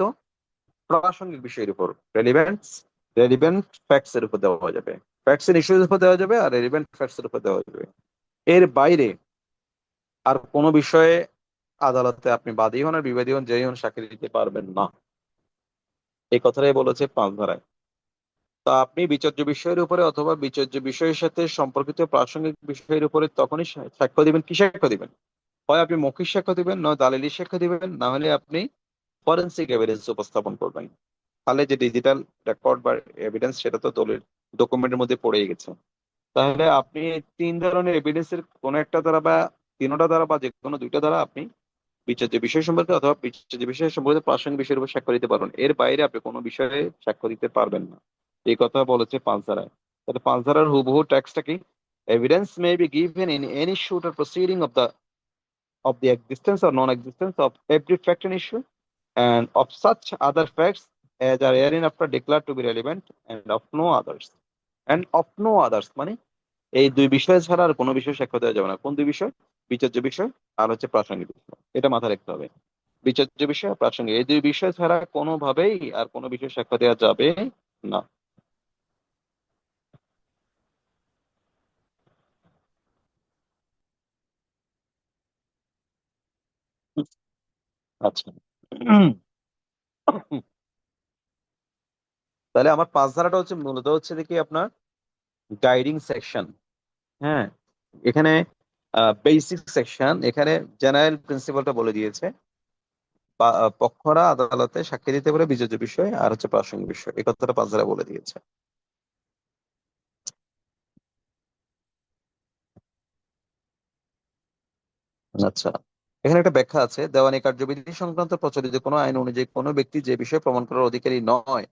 প্রাসঙ্গিক বিষয়ের উপর, রেলিভেন্ট ফ্যাক্টস এর উপর দেওয়া যাবে, ফ্যাক্টস ইন ইস্যুর উপর দেওয়া যাবে আর রেলিভেন্ট ফ্যাক্টস এর উপর দেওয়া যাবে। এর বাইরে আর কোনো বিষয়ে আদালতে আপনি বাদী হন আর বিবাদী হন, যেই হন, সাক্ষী দিতে পারবেন না। এই কথাটাই বলেছে 5 ধারায়। তা আপনি বিচার্য বিষয়ের উপরে অথবা বিচার্য বিষয়ের সাথে সম্পর্কিত প্রাসঙ্গিক বিষয়ের উপরে তখনই সাক্ষ্য দিবেন। কি সাক্ষ্য দিবেন? হয় আপনি মৌখিক সাক্ষ্য দিবেন, নয় দালিলিক সাক্ষ্য দিবেন, না হলে আপনি ফরেন্সিক এভিডেন্স উপস্থাপন করবেন। তাহলে যে ডিজিটাল রেকর্ড বা এভিডেন্স সেটা তো দলিল ডকুমেন্টের মধ্যে পড়েই গেছে। তাহলে আপনি 3 ধরনের এভিডেন্সের কোনো একটা দ্বারা বা 3টা দ্বারা বা যে কোনো 2টা দ্বারা আপনি বিচার্য বিষয় সম্পর্কে অথবা বিচার্য বিষয় সম্পর্কে প্রাসঙ্গিক বিষয়ের উপর সাক্ষ্য দিতে পারবেন। এর বাইরে আপনি কোনো বিষয়ে সাক্ষ্য দিতে পারবেন না। এই কথা বলেছে 5 ধারায়। তাহলে 5 ধারার হুবহু টেক্সটটা কি, evidence may be given in any shoot or proceeding of the existence or non-existence of every fact and issue, and of such other facts as are hereinafter declared to be relevant, and of no others. And of no others মানে এই 2 বিষয় ছাড়া আর কোনো বিষয় সাক্ষ্য দেওয়া যাবে না। কোন 2 বিষয়? বিচার্য বিষয় আর হচ্ছে প্রাসঙ্গিক বিষয়। এটা মাথায় রাখতে হবে। বিচার্য বিষয় আর প্রাসঙ্গিক, এই 2 বিষয় ছাড়া কোনোভাবেই আর কোনো বিষয় সাক্ষ্য দেওয়া যাবে না। আচ্ছা, তাহলে আমার 5 ধারাটা হচ্ছে মূলত হচ্ছে দেখি আপনার গাইডিং সেকশন। হ্যাঁ, এখানে বেসিক সেকশন, এখানে জেনারেল প্রিন্সিপালটা বলে দিয়েছে। পক্ষরা আদালতে সাক্ষী দিতে পারে বিচার্য বিষয় আর হচ্ছে প্রাসঙ্গিক বিষয়, এই কথাটা 5 ধারা বলে দিয়েছে। আচ্ছা, এখানে একটা ব্যাখ্যা আছে, দেওয়ানি কার্যবিধি সংক্রান্ত প্রচলিত কোনো আইন অনুযায়ী কোনো ব্যক্তি যে বিষয়ে প্রমাণ করার অধিকারী নয়,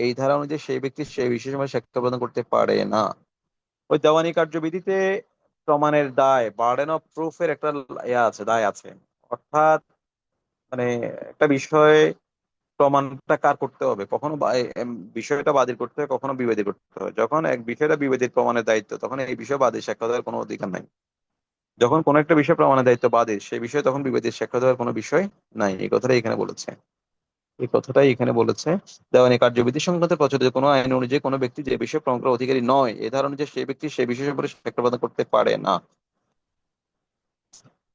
এই ধারা অনুযায়ী সেই ব্যক্তি সেই বিষয়ে সাক্ষ্য প্রদান করতে পারে না। ওই দেওয়ানি কার্যবিধিতে প্রমাণের দায়, বার্ডেন অফ প্রুফের একটা আছে, দায় আছে। অর্থাৎ মানে একটা বিষয় প্রমাণটা কার করতে হবে, কখনো বিষয়টা বাদীর করতে হয়, কখনো বিবাদী করতে হয়। যখন এক বিষয়টা বিবাদীর প্রমাণের দায়িত্ব, তখন এই বিষয়ে বাদীর সাক্ষ্য দেওয়ার কোনো অধিকার নাই। যখন কোনো একটা বিষয় প্রমাণের দায়িত্ব বাদীর, সেই বিষয়ে তখন বিবাদীর সাক্ষ্য দেওয়ার কোনো বিষয় নাই। এই কথাটাই এখানে বলেছে, এই কথাটাই এখানে বলেছে। দেওয়ানি কার্যবিধি সংক্রান্ত প্রচলিত কোনো আইন অনুযায়ী কোনো ব্যক্তি যে বিষয়ে প্রমাণ করার অধিকারী নয়, এ ধারা অনুযায়ী সেই ব্যক্তি সেই বিষয় সম্পর্কে সাক্ষ্য প্রদান করতে পারে না।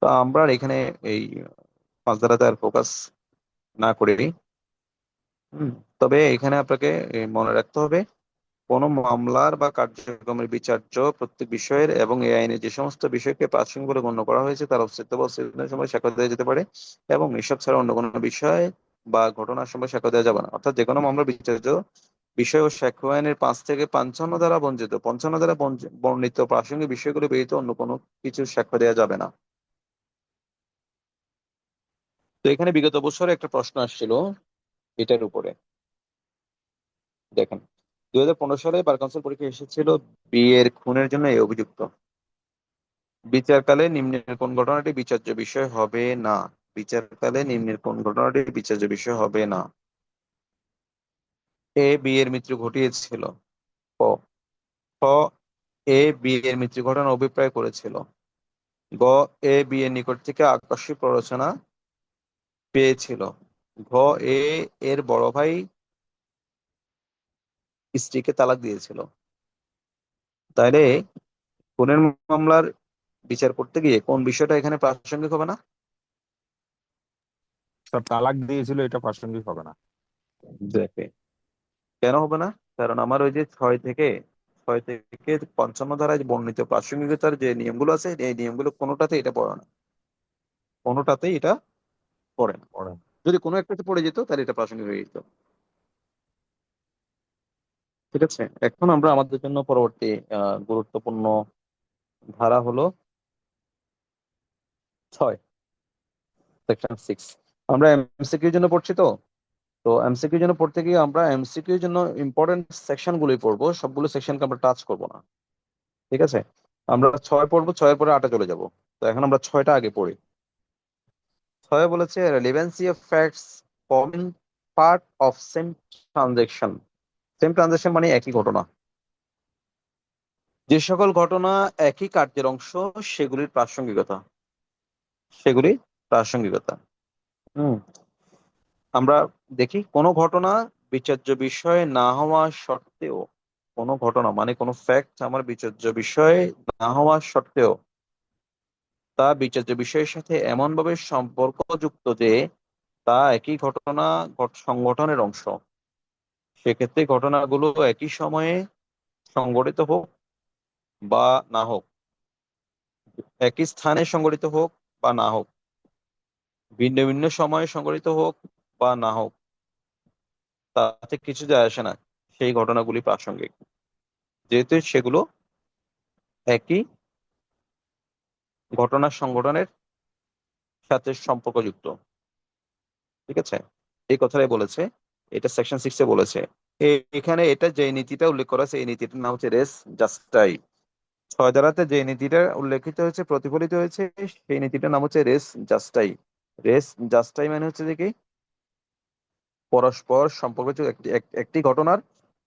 তো আমরা আর এখানে এই 5 ধারাতে আর ফোকাস না করি। হম তবে এখানে আপনাকে মনে রাখতে হবে, কোন মামলার বা কার্যক্রমের বিচার্য প্রত্যেক বিষয়ের এবং এই আইনে যে সমস্ত বিষয়কে প্রাসঙ্গিক বলে গণ্য করা হয়েছে তার অস্তিত্ব বা অস্তিত্বের সময় সাক্ষ্য দেওয়া যেতে পারে, এবং এসব ছাড়া অন্য কোনো বিষয় বা ঘটনার সময় সাক্ষ্য দেওয়া যাবে না। অর্থাৎ যে কোনো মামলার বিচার্য বিষয় ও সাক্ষ্য আইনের 5 থেকে 55 দ্বারা বঞ্চিত 55 দ্বারা বর্ণিত প্রাসঙ্গিক বিষয়গুলো ব্যতীত অন্য কোনো কিছু সাক্ষ্য দেওয়া যাবে না। তো এখানে বিগত বছরে একটা প্রশ্ন আসছিল এটার উপরে। দেখেন, 2015 সালে বার কাউন্সিল পরীক্ষা এসেছিল, বিয়ের খুনের জন্য এই অভিযুক্ত বিচারকালে নিম্নের কোন ঘটনাটি বিচার্য বিষয় হবে না? বিচারকালে নিম্নের কোন ঘটনাটি বিচার্য বিষয় হবে না? এ বিয়ের মৃত্যু ঘটিয়েছিল। ক খ এ বিয়ের মৃত্যু ঘটনার অভিপ্রায় করেছিল। গ এ বিয়ের নিকট থেকে আকস্মিক প্ররোচনা পেয়েছিল। ঘ এ এর বড় ভাই স্ত্রীকে তালাক দিয়েছিল। তাইলে খুনের মামলার বিচার করতে গিয়ে কোন বিষয়টা এখানে প্রাসঙ্গিক হবে না? স্যার তালাক দিয়েছিল, এটা প্রাসঙ্গিক হবে না। দেখে কেন হবে না? কারণ আমার ওই যে 6 থেকে 55 ধারায় বর্ণিত প্রাসঙ্গিকতার যে নিয়মগুলো আছে, এই নিয়মগুলো কোনোটাতে এটা পড়ে না, কোনোটাতেই এটা পড়ে না। পড়ে। যদি কোনো একটাতে পড়ে যেত তাহলে এটা প্রাসঙ্গিক হয়ে যেত। ঠিক আছে, এখন আমরা আমাদের জন্য পরবর্তী গুরুত্বপূর্ণ ধারা হলো 6, সেকশন 6। আমরা এমসিকিউর জন্য পড়ছি। তো তো এমসিকিউর জন্য পড়তে গিয়ে আমরা এমসিকিউর জন্য ইম্পর্টেন্ট সেকশন গুলোই পড়বো, সবগুলো সেকশনকে আমরা টাচ করবো না। ঠিক আছে, আমরা 6 পড়বো, 6-এর পরে 8-এ চলে যাব। তো এখন আমরা 6টা আগে পড়ি। 6 বলেছে relevancy of facts forming part of same transaction. Same transaction মানে একই ঘটনা। যে সকল ঘটনা একই কার্যের অংশ, সেগুলির প্রাসঙ্গিকতা, সেগুলির প্রাসঙ্গিকতা। হুম আমরা দেখি, কোনো ঘটনা বিচার্য বিষয় না হওয়া সত্ত্বেও, কোনো ঘটনা মানে কোনো ফ্যাক্ট আমার বিচার্য বিষয় না হওয়া সত্ত্বেও তা বিচার্য বিষয়ের সাথে এমনভাবে সম্পর্কযুক্ত যে তা একই ঘটনা সংগঠনের অংশ, সেক্ষেত্রে ঘটনাগুলো একই সময়ে সংঘটিত হোক বা না হোক, একই স্থানে সংঘটিত হোক বা না হোক, ভিন্ন ভিন্ন সময়ে সংঘটিত হোক বা না হোক, তাতে কিছু যায় আসে না, সেই ঘটনাগুলি প্রাসঙ্গিক, যেহেতু সেগুলো একই ঘটনার সংগঠনের সাথে সম্পর্কযুক্ত। ঠিক আছে, এই কথাটাই বলেছে, এটা সেকশন 6-এ বলেছে। এখানে এটা যে নীতিটা উল্লেখ করা আছে, এই নীতিটার নাম হচ্ছে রেস জাস্টাই। 6 ধারাতে যে নীতিটা উল্লেখিত হয়েছে, প্রতিফলিত হয়েছে, সেই নীতিটার নাম হচ্ছে রেস জাস্টাই। রেস জাস্টাই মানে হচ্ছে যে কি, পরস্পর সম্পর্কযুক্ত একটি ঘটনার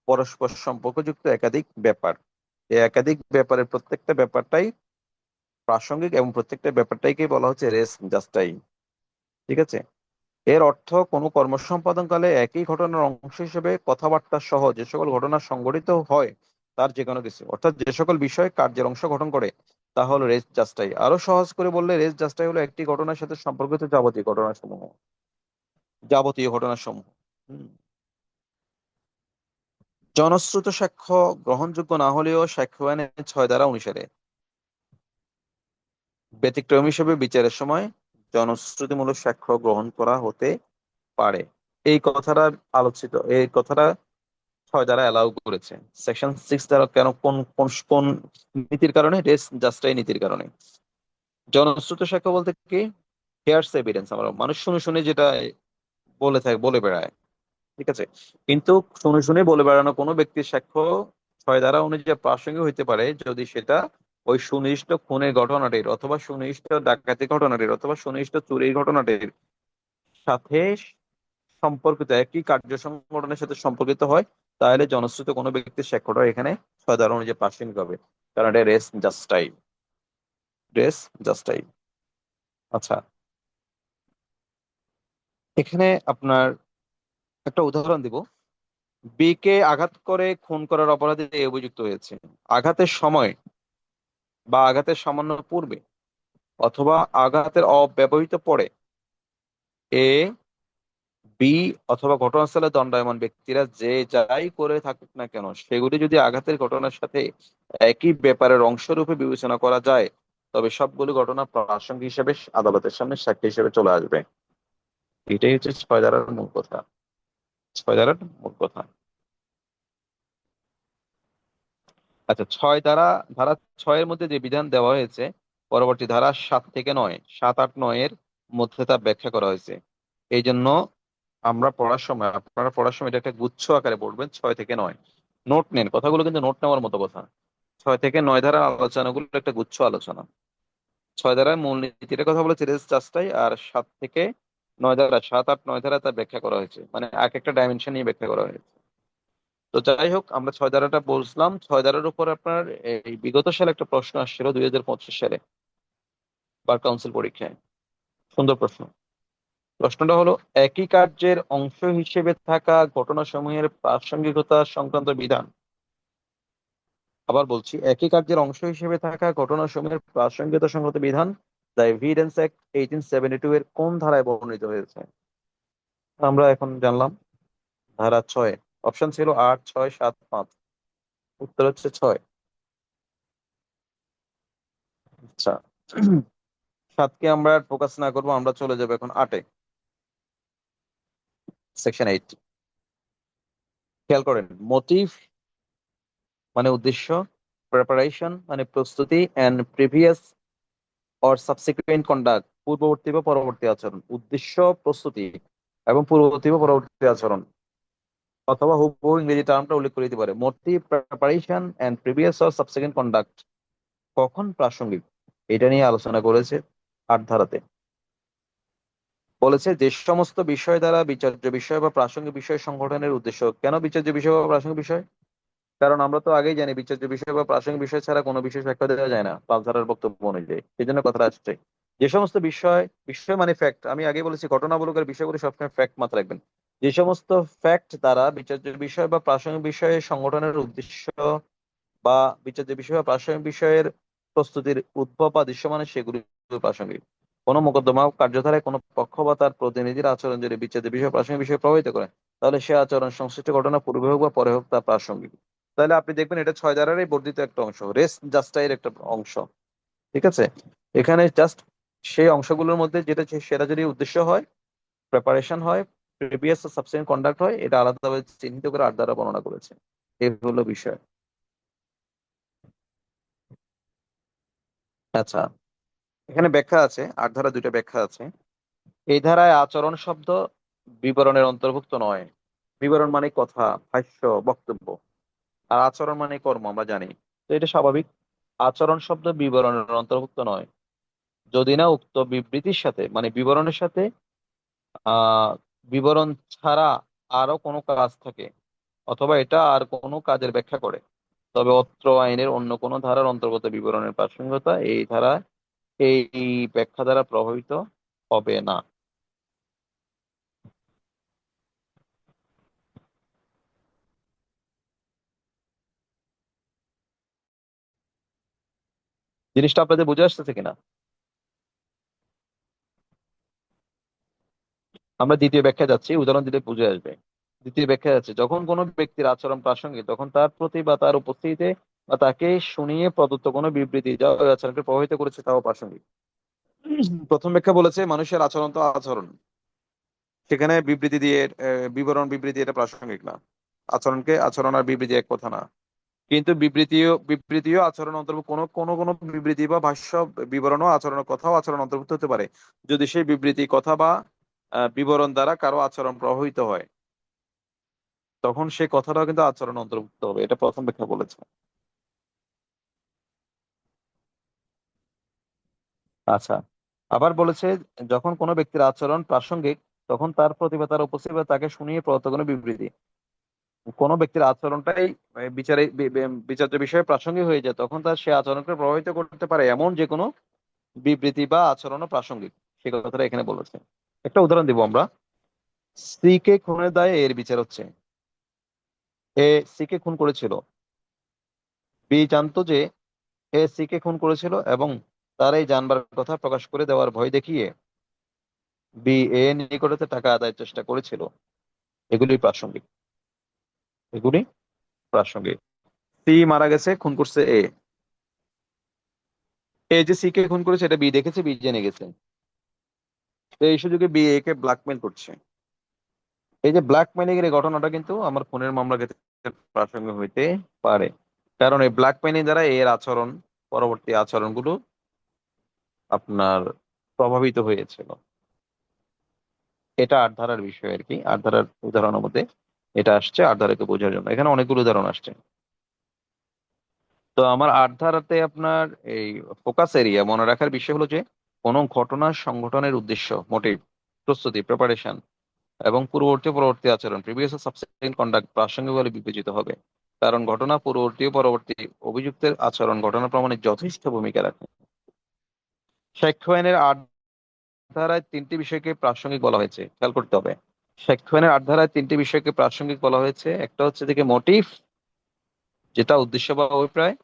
পরস্পর সম্পর্কযুক্ত একাধিক ব্যাপার। এই একাধিক ব্যাপারের প্রত্যেকটা ব্যাপারটাই প্রাসঙ্গিক এবং প্রত্যেকটা ব্যাপারটাইকে বলা হচ্ছে রেস জাস্টাই। ঠিক আছে, এর অর্থ কোনো কর্ম সম্পাদনকালে একই ঘটনার অংশ হিসেবে কথাবার্তা সহ যে সকল ঘটনা সংঘটিত হয় তার যে কোনো কিছু, অর্থাৎ যে সকল বিষয় কার্যের অংশ গঠন করে, তা হলো রেস জাস্টাই। আরো সহজ করে বললে রেস জাস্টাই হলো একটি ঘটনার সাথে সম্পর্কিত যাবতীয় ঘটনাসমূহ। হুম। জনশ্রুত সাক্ষ্য গ্রহণযোগ্য না হলেও সাক্ষ্য আইনের 6 ধারা অনুসারে ব্যতিক্রম হিসেবে বিচারের সময় জনশ্রুতিমূলক সাক্ষ্য গ্রহণ করা হতে পারে। এই কথাটা 6 দ্বারা অ্যালাউ করেছে। সেকশন 6 দ্বারা কেন, কোন কোন কোন নীতির কারণে? রেস জাস্টাই নীতির কারণে। জনশ্রুত সাক্ষ্য বলতে কি? হেয়ার্স এভিডেন্স, আমরা মানুষ শুনে শুনে যেটা বলে বেড়ায়, ঠিক আছে? কিন্তু শুনে শুনে বলে বেড়ানো কোনো ব্যক্তির সাক্ষ্য 6 ধারা অনুযায়ী প্রাসঙ্গিক হইতে পারে যদি সেটা ওই সুনির্দিষ্ট খুনের ঘটনাটির অথবা সুনির্দিষ্ট ডাকাতি ঘটনাটির অথবা সুনির্দিষ্ট চুরির ঘটনাটির সাথে সম্পর্কিত, একই কার্য সংগঠনের সাথে সম্পর্কিত হয়, তাহলে জনশ্রুত কোনো ব্যক্তির সাক্ষ্যটা এখানে 6 ধারা অনুযায়ী প্রাসঙ্গিক হবে, কারণ এটা রেস জাস্টাই। আচ্ছা, এখানে আপনার একটা উদাহরণ দিব। বি কে আঘাত করে খুন করার অপরাধে এ অভিযুক্ত হয়েছে। আঘাতের সময় বা আঘাতের সামান্য পূর্বে অথবা আঘাতের অব্যবহিত পরে এ, বি অথবা ঘটনাস্থলে দণ্ডায়মান ব্যক্তিরা যে যাই করে থাকুক না কেন, সেগুলি যদি আঘাতের ঘটনার সাথে একই ব্যাপারের অংশরূপে বিবেচনা করা যায়, তবে সবগুলো ঘটনা প্রাসঙ্গিক হিসেবে আদালতের সামনে সাক্ষী হিসেবে চলে আসবে। এটাই হচ্ছে 6 ধারার মূল কথা। 6 ধারার মূল কথা। আচ্ছা, ধারা 6 এর মধ্যে যে বিধান দেওয়া হয়েছে, পরবর্তী ধারা 7 থেকে 9, 7, 8, 9 এর মধ্যে তা ব্যাখ্যা করা হয়েছে। এই জন্য আপনারা পড়ার সময় এটা একটা গুচ্ছ আকারে পড়বেন, 6 থেকে 9। নোট নেন, কথাগুলো কিন্তু নোট নেওয়ার মতো কথা। 6 থেকে 9 ধারার আলোচনাগুলো একটা গুচ্ছ আলোচনা। 6 ধারার মূলনীতির কথা বলেছে রেস জাস্টাই, আর 7 থেকে 9 ধারা, 7, 8, 9 ধারা তা ব্যাখ্যা করা হয়েছে, মানে এক একটা ডাইমেনশন নিয়ে ব্যাখ্যা করা হয়েছে। তো যাই হোক, আমরা 6 ধারাটা বলছিলাম। 6 ধারার উপর আপনার এই বিগত সালে একটা প্রশ্ন আসছিল 2025 সালে বার কাউন্সিল পরীক্ষায়। সুন্দর প্রশ্ন। প্রশ্নটা হলো, একই কার্যের অংশ হিসেবে থাকা ঘটনাসমূহের প্রাসঙ্গিকতা সংক্রান্ত বিধান। আবার বলছি, একই কার্যের অংশ হিসেবে থাকা ঘটনাসমূহের প্রাসঙ্গিকতা সংক্রান্ত বিধান দ্য এভিডেন্স অ্যাক্ট 1872 এর কোন ধারায় বর্ণিত হয়েছে? আমরা এখন জানলাম ধারা 6। অপশন ছিল 8, 6, 7, 5। উত্তর হচ্ছে 6। আচ্ছা, 7কে আমরা ফোকাস না করবো, আমরা চলে যাবো এখন 8-এ। সেকশন 8 খেয়াল করেন। মোটিভ মানে উদ্দেশ্য, প্রিপারেশন মানে প্রস্তুতি, and previous or subsequent conduct পূর্ববর্তী বা পরবর্তী আচরণ। উদ্দেশ্য, প্রস্তুতি এবং পূর্ববর্তী বা পরবর্তী আচরণ, অথবা হুবহু ইংরেজি টার্মটা উল্লেখ করে দিতে পারে। Motive, preparation and previous or subsequent conduct কখন প্রাসঙ্গিক, এটা নিয়ে আলোচনা করেছে 8 ধারাতে। বলেছে যে সমস্ত বিষয় দ্বারা বিচার্য বিষয় বা প্রাসঙ্গিক বিষয় সংগঠনের উদ্দেশ্য। কেন বিচার্য বিষয় বা প্রাসঙ্গিক বিষয়? কারণ আমরা তো আগেই জানি বিচার্য বিষয় বা প্রাসঙ্গিক বিষয় ছাড়া কোনো বিষয় সাক্ষ্য দেওয়া যায় না 5 ধারার বক্তব্য অনুযায়ী। এই জন্য কথাটা আসছে যে সমস্ত বিষয়, বিষয় মানে ফ্যাক্ট, আমি আগে বলেছি ঘটনাবলী বিষয়গুলো সবসময় ফ্যাক্ট মাত্রা রাখবেন। যে সমস্ত ফ্যাক্ট দ্বারা বিচার্য বিষয় বা প্রাসঙ্গিক বিষয়ে সংগঠনের উদ্দেশ্য বা বিচার্য বিষয় বা প্রাসঙ্গিক বিষয়ের প্রস্তুতির উদ্ভব বা দৃশ্যমান, সেগুলি প্রাসঙ্গিক। কোনো মোকদ্দমা কার্যধারায় কোনো পক্ষ বা তার প্রতিনিধির আচরণ যদি বিচার্য বিষয় প্রাসঙ্গিক বিষয় প্রভাবিত করে, তাহলে সে আচরণ সংশ্লিষ্ট ঘটনা পূর্বে হোক বা পরে হোক তা প্রাসঙ্গিক। তাহলে আপনি দেখবেন এটা 6 ধারারই বর্ধিত একটা অংশ, রেস জাস্টাইয়ের একটা অংশ, ঠিক আছে? এখানে জাস্ট সেই অংশগুলোর মধ্যে যেটা সেটা যদি উদ্দেশ্য হয়, প্রিপারেশন হয়, প্রিভিয়াস সাবসিকুয়েন্ট কন্ডাক্ট হয়, এটা আলাদাভাবে চিহ্নিত করে 8 দ্বারা বর্ণনা করেছে। এই হলো বিষয়। আচ্ছা, এখানে ব্যাখ্যা আছে, 8 ধারা 2টা ব্যাখ্যা আছে। এই ধারায় আচরণ শব্দ বিবরণের অন্তর্ভুক্ত নয়। বিবরণ মানে কথা, ভাষ্য, বক্তব্য। আর আচরণ মানে কর্ম, আমরা জানি। তো এটা স্বাভাবিক। আচরণ শব্দ বিবরণের অন্তর্ভুক্ত নয় যদি না উক্ত বিবৃতির সাথে, মানে বিবরণের সাথে আহ বিবরণ ছাড়া আরো কোনো কাজ থাকে, অথবা এটা আর কোনো কাজের ব্যাখ্যা করে, তবে অত্র আইনের অন্য কোনো ধারার অন্তর্গত বিবরণের প্রাসঙ্গিকতা এই ধারা এই ব্যাখ্যা দ্বারা প্রভাবিত হবে না। জিনিসটা আপনাদের বুঝে আসতেছে কিনা? আমরা দ্বিতীয় ব্যাখ্যা যাচ্ছি, উদাহরণ দিলে বুঝে আসবে। দ্বিতীয় ব্যাখ্যা যাচ্ছে, যখন কোনো ব্যক্তির আচরণ প্রাসঙ্গিক, তখন তার প্রতি বা তার উপস্থিতিতে বা তাকে শুনিয়ে প্রদত্ত কোনো বিবৃতি যা ওই আচরণকে প্রভাবিত করেছে তাও প্রাসঙ্গিক। প্রথম ব্যাখ্যা বলেছে মানুষের আচরণ তো আচরণ, সেখানে বিবৃতি দিয়ে বিবরণ বিবৃতি এটা প্রাসঙ্গিক না। আচরণকে আচরণ আর বিবৃতি এক কথা না। কিন্তু বিবৃতিও আচরণ অন্তর্ভুক্ত, কোনো কোনো কোনো বিবৃতি বা ভাষ্য বিবরণ ও আচরণ, কথাও আচরণ অন্তর্ভুক্ত হতে পারে যদি সেই বিবৃতি কথা বা বিবরণ দ্বারা কারো আচরণ প্রভাবিত হয়, তখন সেই কথাটাও কিন্তু আচরণ অন্তর্ভুক্ত হবে। এটা প্রথম ব্যাখ্যা বলেছে। আচ্ছা, আবার বলেছে যখন কোনো ব্যক্তির আচরণ প্রাসঙ্গিক, তখন তার প্রতিভা, তার উপস্থিতি বা তাকে শুনিয়ে প্রদত্ত কোনো বিবৃতি, কোনো ব্যক্তির আচরণটাই বিচার্য বিষয়ে প্রাসঙ্গিক হয়ে যায়, তখন তার সে আচরণকে প্রভাবিত করতে পারে এমন যে কোনো বিবৃতি বা আচরণও প্রাসঙ্গিক। সে কথাটা এখানে বলেছে। একটা উদাহরণ দিব আমরা। স্ত্রীকে খুনের দায়ে এর বিচার হচ্ছে। এ স্ত্রীকে খুন করেছিল, বি জানতো যে এ স্ত্রীকে খুন করেছিল এবং তার এই জানবার কথা প্রকাশ করে দেওয়ার ভয় দেখিয়ে বি এ নিকট হতে টাকা আদায়ের চেষ্টা করেছিল। এগুলি প্রাসঙ্গিক, এগুলি প্রাসঙ্গিক। সি মারা গেছে, খুন করছে এ। এ যে সি কে খুন করেছে এটা বি দেখেছে, বি জেনে গেছে। তো এই সুযোগে বি এ কে ব্ল্যাকমেল করছে। এই যে ব্ল্যাকমেলিং এর এই ঘটনাটা কিন্তু আমার খুনের মামলা ক্ষেত্রে প্রাসঙ্গিক হইতে পারে, কারণ এই ব্ল্যাকমেলিং দ্বারা এর আচরণ, পরবর্তী আচরণগুলো আপনার প্রভাবিত হয়েছিল। এটা আট ধারার বিষয় আর কি। আট ধারার উদাহরণের মধ্যে এটা আসছে, আট ধারাকে বোঝার জন্য এখানে অনেকগুলো উদাহরণ আসছে। তো আমার আট ধারাতে আপনার এই ফোকাস এরিয়া মনে রাখার বিষয় হলো যে কোনো ঘটনা সংঘটনের উদ্দেশ্য, মোটিভ, প্রস্তুতি, প্রিপারেশন এবং পূর্ববর্তী পরবর্তী আচরণ, প্রিভিয়াস ও সাবসিকুয়েন্ট কন্ডাক্ট প্রাসঙ্গিক বলে বিবেচিত হবে, কারণ ঘটনা পূর্ববর্তী ও পরবর্তী অভিযুক্তের আচরণ ঘটনা প্রমাণে যথেষ্ট ভূমিকা রাখে। সাক্ষ্য আইনের আট ধারায় তিনটি বিষয়কে প্রাসঙ্গিক বলা হয়েছে, খেয়াল করতে হবে। সাক্ষ্য আইনের আট ধারায় তিনটি বিষয়কে প্রাসঙ্গিক বলা হয়েছে। একটা হচ্ছে দিকে মোটিভ, যেটা উদ্দেশ্য বা অভিপ্রায়।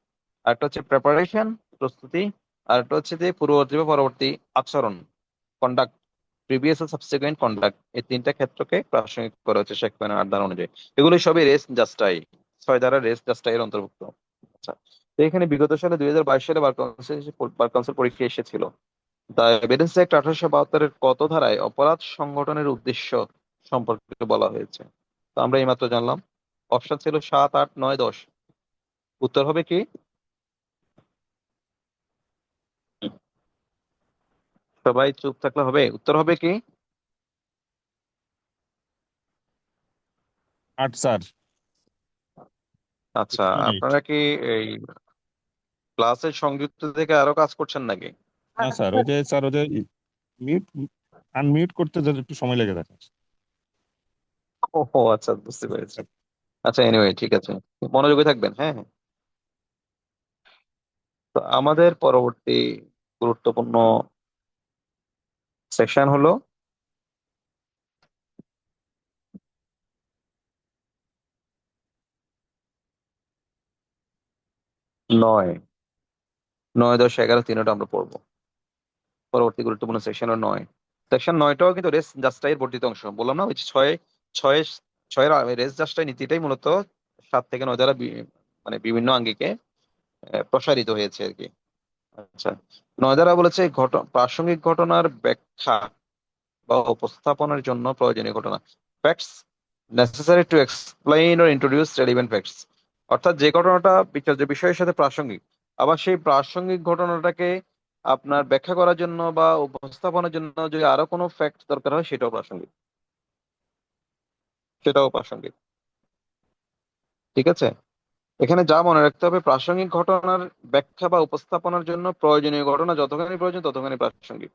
আরেকটা হচ্ছে প্রেপারেশন, প্রস্তুতি। আর একটা হচ্ছে যে পূর্ববর্তী বা পরবর্তী আচরণ, কন্ডাক্ট, প্রিভিয়াস ও সাবসিকুয়েন্ট কন্ডাক্ট। এই তিনটা ক্ষেত্রকে প্রাসঙ্গিক করা হচ্ছে সাক্ষ্য আইনের আট ধারা অনুযায়ী। এগুলো সবই রেস জাস্টাই, ছয় ধারা রেস জাস্টাই এর অন্তর্ভুক্ত। আচ্ছা, তো এখানে বিগত সালে 2022 সালে বার কাউন্সিল পরীক্ষা এসেছিল। দ্য এভিডেন্স অ্যাক্ট 1872-এর কত ধারায় অপরাধ সংগঠনের উদ্দেশ্য সম্পর্কে বলা হয়েছে? তো আমরা এইমাত্র জানলাম। অপশন ছিল 7, 8, 9, 10। উত্তর হবে কি? সবাই চুপ থাকলে হবে? উত্তর হবে কি? আট স্যার। আচ্ছা, মিনিট। আপনারা কি এই ক্লাসের সংযুক্ত থেকে আরো কাজ করছেন নাকি? না স্যার, ওই যে স্যার, ওই যে মিউট আনমিউট করতে যদি একটু সময় লেগে থাকে। ও আচ্ছা, বুঝতে পেরেছি। আচ্ছা, এনিওয়ে ঠিক আছে, মনোযোগী থাকবেন। হ্যাঁ হ্যাঁ। তো আমাদের পরবর্তী গুরুত্বপূর্ণ সেকশন হলো 9। 9, 10, 11, তিনটা আমরা পড়বো। পরবর্তী গুরুত্বপূর্ণ সেকশন হলো 9। সেকশন 9টাও কিন্তু রেস জাস্টাইয়ের বর্ধিত অংশ। বললাম না ওই যে ছয় ছয়ের রেস জাস্টাই নীতিটাই মূলত 7 থেকে 9 দ্বারা মানে বিভিন্ন আঙ্গিকে প্রসারিত হয়েছে আর কি। আচ্ছা, 9 দ্বারা বলেছে প্রাসঙ্গিক ঘটনার ব্যাখ্যা বা উপস্থাপনের জন্য প্রয়োজনীয় ঘটনা, facts necessary to explain or introduce relevant facts. অর্থাৎ যে ঘটনাটা বিচার্য বিষয়ের সাথে প্রাসঙ্গিক, আবার সেই প্রাসঙ্গিক ঘটনাটাকে আপনার ব্যাখ্যা করার জন্য বা উপস্থাপনের জন্য যদি আরো কোনো ফ্যাক্ট দরকার হয়, সেটাও প্রাসঙ্গিক, সেটাও প্রাসঙ্গিক। ঠিক আছে, এখানে যা মনে রাখতে হবে, প্রাসঙ্গিক ঘটনার ব্যাখ্যা বা উপস্থাপনার জন্য প্রয়োজনীয় ঘটনা যতখানি প্রয়োজন ততখানি প্রাসঙ্গিক।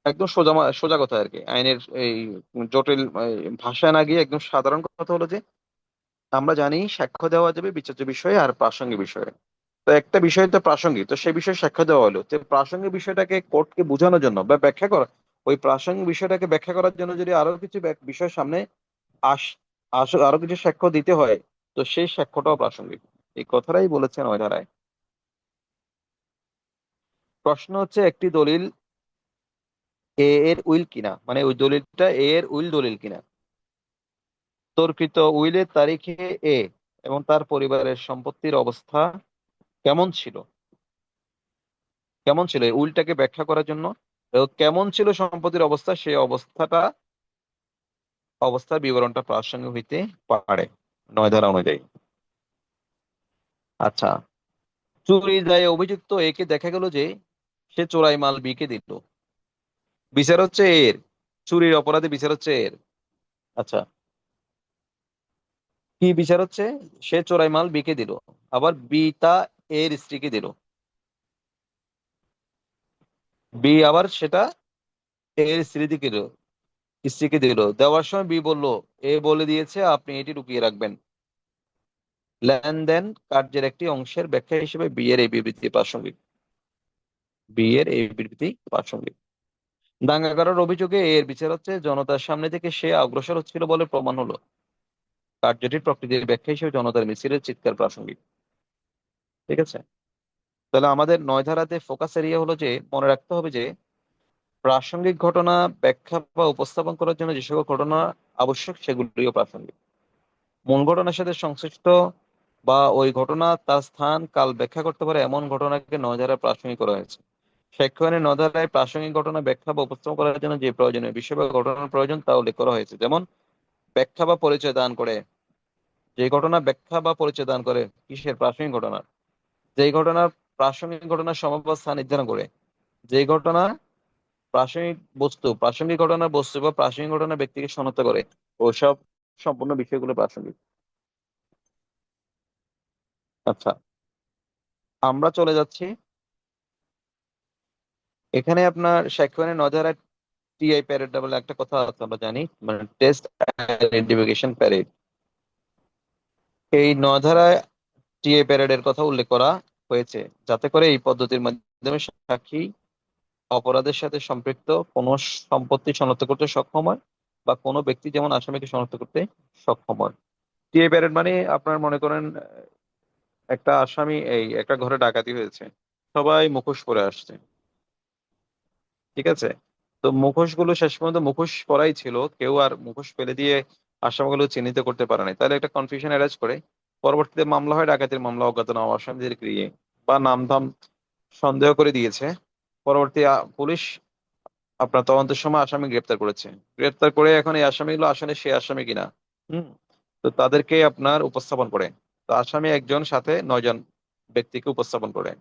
একদম সোজা সোজা কথা আর কি। আইনের এই জটিল ভাষায় না গিয়ে একদম সাধারণ কথা হলো যে আমরা জানি সাক্ষ্য দেওয়া যাবে বিচার্য বিষয়ে আর প্রাসঙ্গিক বিষয়ে। তো একটা বিষয় তো প্রাসঙ্গিক, তো সেই বিষয়ে সাক্ষ্য দেওয়া হলো, তো প্রাসঙ্গিক বিষয়টাকে কোর্টকে বোঝানোর জন্য বা ব্যাখ্যা করা, ওই প্রাসঙ্গিক বিষয়টাকে ব্যাখ্যা করার জন্য যদি আরো কিছু বিষয় সামনে আস আরো কিছু সাক্ষ্য দিতে হয়, তো সেই সাক্ষ্যটাও প্রাসঙ্গিক। এই কথাটাই বলেছেন ওই ধারায়। প্রশ্ন হচ্ছে একটি দলিল এ এর উইল কিনা, মানে ওই দলিলটা এ এর উইল দলিল কিনা। তর্কিত উইলের তারিখে এ এবং তার পরিবারের সম্পত্তির অবস্থা কেমন ছিল? কেমন ছিল এই উইলটাকে ব্যাখ্যা করার জন্য এবং কেমন ছিল সম্পত্তির অবস্থা, সেই অবস্থার বিবরণটা প্রাসঙ্গিক হইতে পারে 9 ধারা অনুযায়ী। আচ্ছা, চুরি দায়ে অভিযুক্ত একে দেখা গেল যে সে চোরাই মাল বিকে দিল, বিচার হচ্ছে এর। চুরির অপরাধে বিচার হচ্ছে এর। আচ্ছা, কি বিচার হচ্ছে? সে চোরাই মাল বিকে দিল, আবার বি তা এর স্ত্রীকে দিল। বি আবার সেটা এর স্ত্রীকে দিল। দেওয়ার সময় বি বলল, এ বলে দিয়েছে আপনি এটি লুকিয়ে রাখবেন। লেনদেন কার্যের একটি অংশের ব্যাখ্যা হিসেবে বি এর এই বিবৃতি প্রাসঙ্গিক। দাঙ্গা করার অভিযোগে এর বিচার হচ্ছে জনতার সামনে থেকে সে অগ্রসর হচ্ছিল বলে প্রমাণ হলো। কার্যটির প্রকৃতির ব্যাখ্যা হিসেবে জনতার মিছিলের চিৎকার প্রাসঙ্গিক। ঠিক আছে, তাহলে আমাদের 9 ধারাতে ফোকাস এরিয়া হলো যে মনে রাখতে হবে যে প্রাসঙ্গিক ঘটনা ব্যাখ্যা বা উপস্থাপন করার জন্য যে সকল ঘটনা আবশ্যক সেগুলিও প্রাসঙ্গিক। মূল ঘটনার সাথে সংশ্লিষ্ট বা ওই ঘটনা তার স্থান কাল ব্যাখ্যা করতে পারে এমন ঘটনাকে 9 ধারায় প্রাসঙ্গিক করা হয়েছে। সাক্ষ্য আইনের 9 ধারায় প্রাসঙ্গিক ঘটনা ব্যাখ্যা বা উপস্থাপন করার জন্য যে প্রয়োজনীয় বিষয় বা ঘটনার প্রয়োজন তা উল্লেখ করা হয়েছে। যেমন ব্যাখ্যা বা পরিচয় দান করে, যে ঘটনা ব্যাখ্যা বা পরিচয় দান করে কিসের? প্রাসঙ্গিক ঘটনা। যেই ঘটনার প্রাসঙ্গিক ঘটনার সময় বা স্থান নির্ধারণ করে, যেই ঘটনা প্রাসঙ্গিক ঘটনার বস্তু বা প্রাসঙ্গিক ঘটনার ব্যক্তিকে শনাক্ত করে, ওসব সম্পূর্ণ বিষয়গুলো প্রাসঙ্গিক। আচ্ছা, আমরা চলে যাচ্ছি এখানে আপনার সাক্ষ্য নজারা টিআই প্যারেড বলে একটা কথা আছে, আমরা জানি, মানে টেস্ট আইডেন্টিফিকেশন প্যারেড। এই 9 ধারায় টিআই প্যারেডের কথা উল্লেখ করা হয়েছে যাতে করে এই পদ্ধতির মাধ্যমে সাক্ষী অপরাধের সাথে সম্পৃক্ত কোনো সম্পত্তি শনাক্ত করতে সক্ষম হয় বা কোনো ব্যক্তি যেমন আসামিকে শনাক্ত করতে সক্ষম হয়। টিআই প্যারেড মানে আপনার মনে করেন একটা আসামি, এই একটা ঘরে ডাকাতি হয়েছে, সবাই মুখোশ পরে আসছে। ঠিক আছে, তো মুখোশগুলো শেষ পর্যন্ত মুখোশ পরাই ছিল, কেউ আর মুখোশ ফেলে দিয়ে আসামিগুলো চিহ্নিত করতে পারে নাই, তাহলে একটা কনফিউশন অ্যারাইজ করে। পরবর্তীতে মামলা হয়, ডাকাতির মামলা, অজ্ঞাতনামা আসামিদের নিয়ে বা নামধাম সন্দেহ করে দিয়েছে। পরবর্তী পুলিশ আপনার তদন্তের সময় আসামি গ্রেপ্তার করে এখন এই আসামিগুলো আসলে সে আসামি কিনা, হুম, তো তাদেরকে আপনার উপস্থাপন করে। তো আসামি একজন, সাথে 9 জন ব্যক্তিকে উপস্থাপন করে।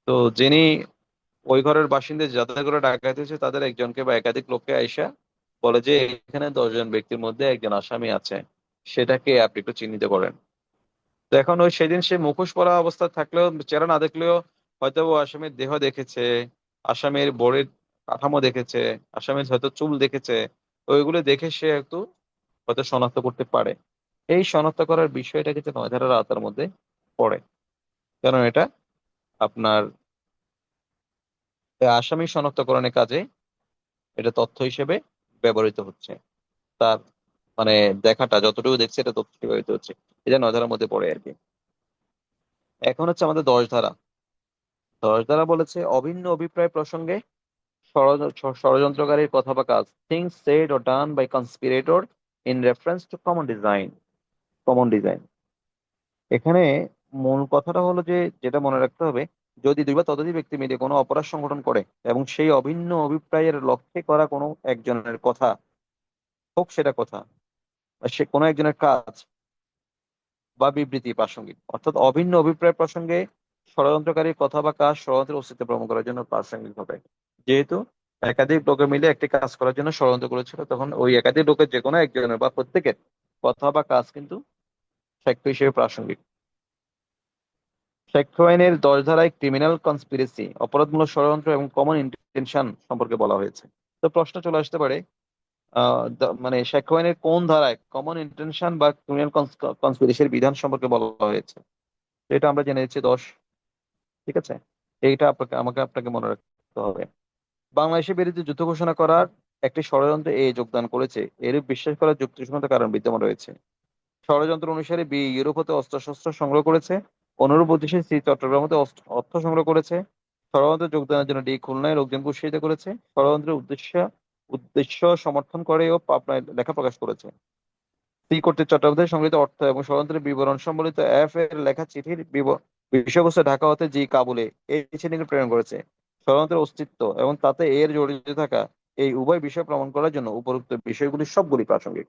তো যিনি ওই ঘরের বাসিন্দা যাদের করে ডাকাতি হয়েছে তাদের একজনকে বা একাধিক লোককে আইসা বলে যে এখানে 10 জন ব্যক্তির মধ্যে একজন আসামি আছে, সেটাকে আপনি একটু চিহ্নিত করেন। তো এখন ওই সেদিন সে মুখোশ পরা অবস্থা থাকলেও, চেহারা না দেখলেও হয়তো ও আসামির দেহ দেখেছে, আসামির বডির কাঠামো দেখেছে, আসামির হয়তো চুল দেখেছে, ওইগুলো দেখে সে একটু হয়তো শনাক্ত করতে পারে। এই শনাক্ত করার বিষয়টা কিন্তু 9 ধারার আওতার মধ্যে পড়ে, কারণ এটা আপনার আসামি শনাক্তকরণের কাজে এটা তথ্য হিসেবে ব্যবহৃত হচ্ছে। তার মানে দেখাটা যতটুকু দেখছে এটা তথ্য হিসেবে ব্যবহৃত হচ্ছে, এটা 9 ধারার মধ্যে পড়ে আর কি। এখন হচ্ছে আমাদের 10 ধারা। 10 ধারা বলেছে অভিন্ন অভিপ্রায় প্রসঙ্গে ষড়যন্ত্রকারীর কথা বা কাজ, things said or done by conspirator in reference to common design। এখানে মূল কথাটা হলো যে, যেটা মনে রাখতে হবে, যদি 2 বা ততোধিক ব্যক্তি মিলে কোনো অপরাধ সংগঠন করে এবং সেই অভিন্ন অভিপ্রায়ের লক্ষ্যে করা কোনো একজনের কথা হোক, সেটা কথা বা সে কোনো একজনের কাজ বা বিবৃতি প্রাসঙ্গিক, অর্থাৎ অভিন্ন অভিপ্রায় প্রসঙ্গে ষড়যন্ত্রকারীর কথা বা কাজ ষড়যন্ত্রের অস্তিত্ব প্রমাণ করার জন্য প্রাসঙ্গিক হবে। যেহেতু একাধিক লোকে মিলে একটি কাজ করার জন্য ষড়যন্ত্র করেছিল, তখন ওই একাধিক লোকের যে কোনো একজনের বা প্রত্যেকের কথা বা কাজ কিন্তু সাক্ষ্য হিসেবে প্রাসঙ্গিক। সাক্ষ্য আইনের 10 ধারায় ক্রিমিনাল কনস্পিরেসি, অপরাধমূলক ষড়যন্ত্র এবং কমন ইন্টেনশন সম্পর্কে বলা হয়েছে। তো প্রশ্ন চলে আসতে পারে, মানে সাক্ষ্য আইনের কোন ধারায় কমন ইন্টেনশন বা ক্রিমিনাল কনস্পিরেসির বিধান সম্পর্কে বলা হয়েছে? এটা আমরা জেনে নিচ্ছি 10। ঠিক আছে, এইটা আপনাকে মনে রাখতে হবে। বাংলাদেশের বিরুদ্ধে যুদ্ধ ঘোষণা করার একটি ষড়যন্ত্রে যোগদান করেছে, এরূপ বিশ্বাস করার যুক্তিসঙ্গত কারণ বিদ্যমান রয়েছে। ষড়যন্ত্র অনুসারে বি ইউরোপ হতে অস্ত্রশস্ত্র সংগ্রহ করেছে, অনুরূপ উদ্দেশ্যে সি চট্টগ্রাম হতে অর্থ সংগ্রহ করেছে। ষড়যন্ত্রে যোগদানের জন্য ডি খুলনায় লোকজনকে উৎসাহিত করেছে। ষড়যন্ত্রের উদ্দেশ্য সমর্থন করে ও আপনার লেখা প্রকাশ করেছে। সি কর্তৃক চট্টগ্রাম থেকে সংগৃহীত অর্থ এবং ষড়যন্ত্রের বিবরণ সম্বলিত এফ এর লেখা চিঠির বিষয়বস্তু ঢাকা হতে জি কাবুলে এই চিঠিকে প্রেরণ করেছে। ষড়যন্ত্রের অস্তিত্ব এবং তাতে এর জড়িত থাকা এই উভয় বিষয় প্রমাণ করার জন্য উপরোক্ত বিষয়গুলি সবগুলি প্রাসঙ্গিক।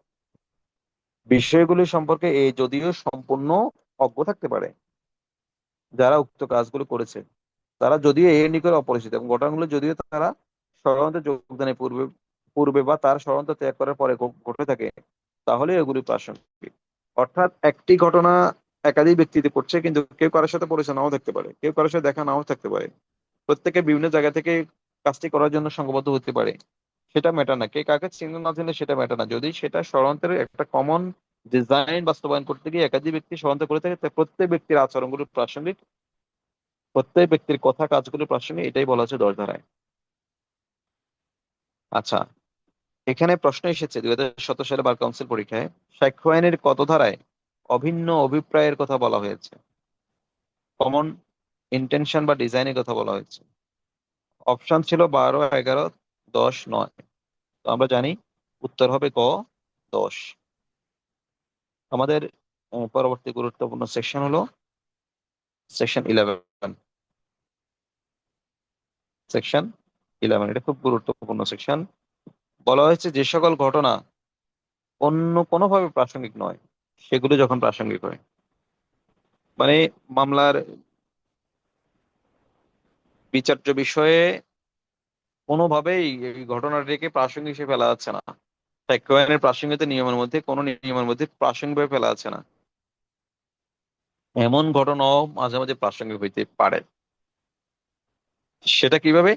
বিষয়গুলি সম্পর্কে এ যদিও সম্পূর্ণ অজ্ঞ থাকতে পারে যারা উক্ত কাজগুলো করেছে, তারা যদিও এর নিকট অপরিচিত এবং ঘটনাগুলো যদিও তারা ষড়যন্ত্রে যোগদানের পূর্বে পূর্বে বা তার ষড়যন্ত্র ত্যাগ করার পরে ঘটে থাকে, তাহলে এগুলি প্রাসঙ্গিক। অর্থাৎ একটি ঘটনা একাধিক ব্যক্তিতে করছে, কিন্তু কেউ কারোর সাথে পরিচয় নাও থাকতে পারে, কেউ কারোর সাথে দেখা নাও থাকতে পারে, প্রত্যেকে বিভিন্ন জায়গা থেকে কাজটি করার জন্য সংঘবদ্ধ হতে পারে, সেটা ম্যাটার না। কে কাকে চিহ্ন না চিনলে সেটা ম্যাটার না। যদি সেটা ষড়যন্ত্রের একটা কমন ডিজাইন বাস্তবায়ন করতে গিয়ে একাধিক ব্যক্তি ষড়যন্ত্র করে থাকে, তাহলে প্রত্যেক ব্যক্তির আচরণগুলো প্রাসঙ্গিক, প্রত্যেক ব্যক্তির কথা কাজগুলো প্রাসঙ্গিক, এটাই বলা হচ্ছে 10 ধারায়। আচ্ছা, এখানে প্রশ্ন এসেছে 2017 সালে বার কাউন্সিল পরীক্ষায়, সাক্ষ্য আইনের কত ধারায় অভিন্ন অভিপ্রায়ের কথা বলা হয়েছে, কমন ইন্টেনশন বা ডিজাইনের কথা বলা হয়েছে? অপশন ছিল 12, 11, 10, 9। তো আমরা জানি উত্তর হবে ক, 10। আমাদের পরবর্তী গুরুত্বপূর্ণ সেকশন হলো সেকশন 11। সেকশন 11 এটা খুব গুরুত্বপূর্ণ সেকশন। বলা হয়েছে যে সকল ঘটনা অন্য কোনোভাবে প্রাসঙ্গিক নয়, সেগুলো যখন প্রাসঙ্গিক হয়, মানে মামলার বিচার্য বিষয়ে কোনোভাবেই এই ঘটনাটিকে প্রাসঙ্গিক হিসেবে ফেলা যাচ্ছে না, সাক্ষ্য আইনের প্রাসঙ্গিকতা নিয়মের মধ্যে কোনো নিয়মের মধ্যে প্রাসঙ্গিকভাবে ফেলা যাচ্ছে না, এমন ঘটনাও মাঝে মাঝে প্রাসঙ্গিক হইতে পারে। সেটা কিভাবে,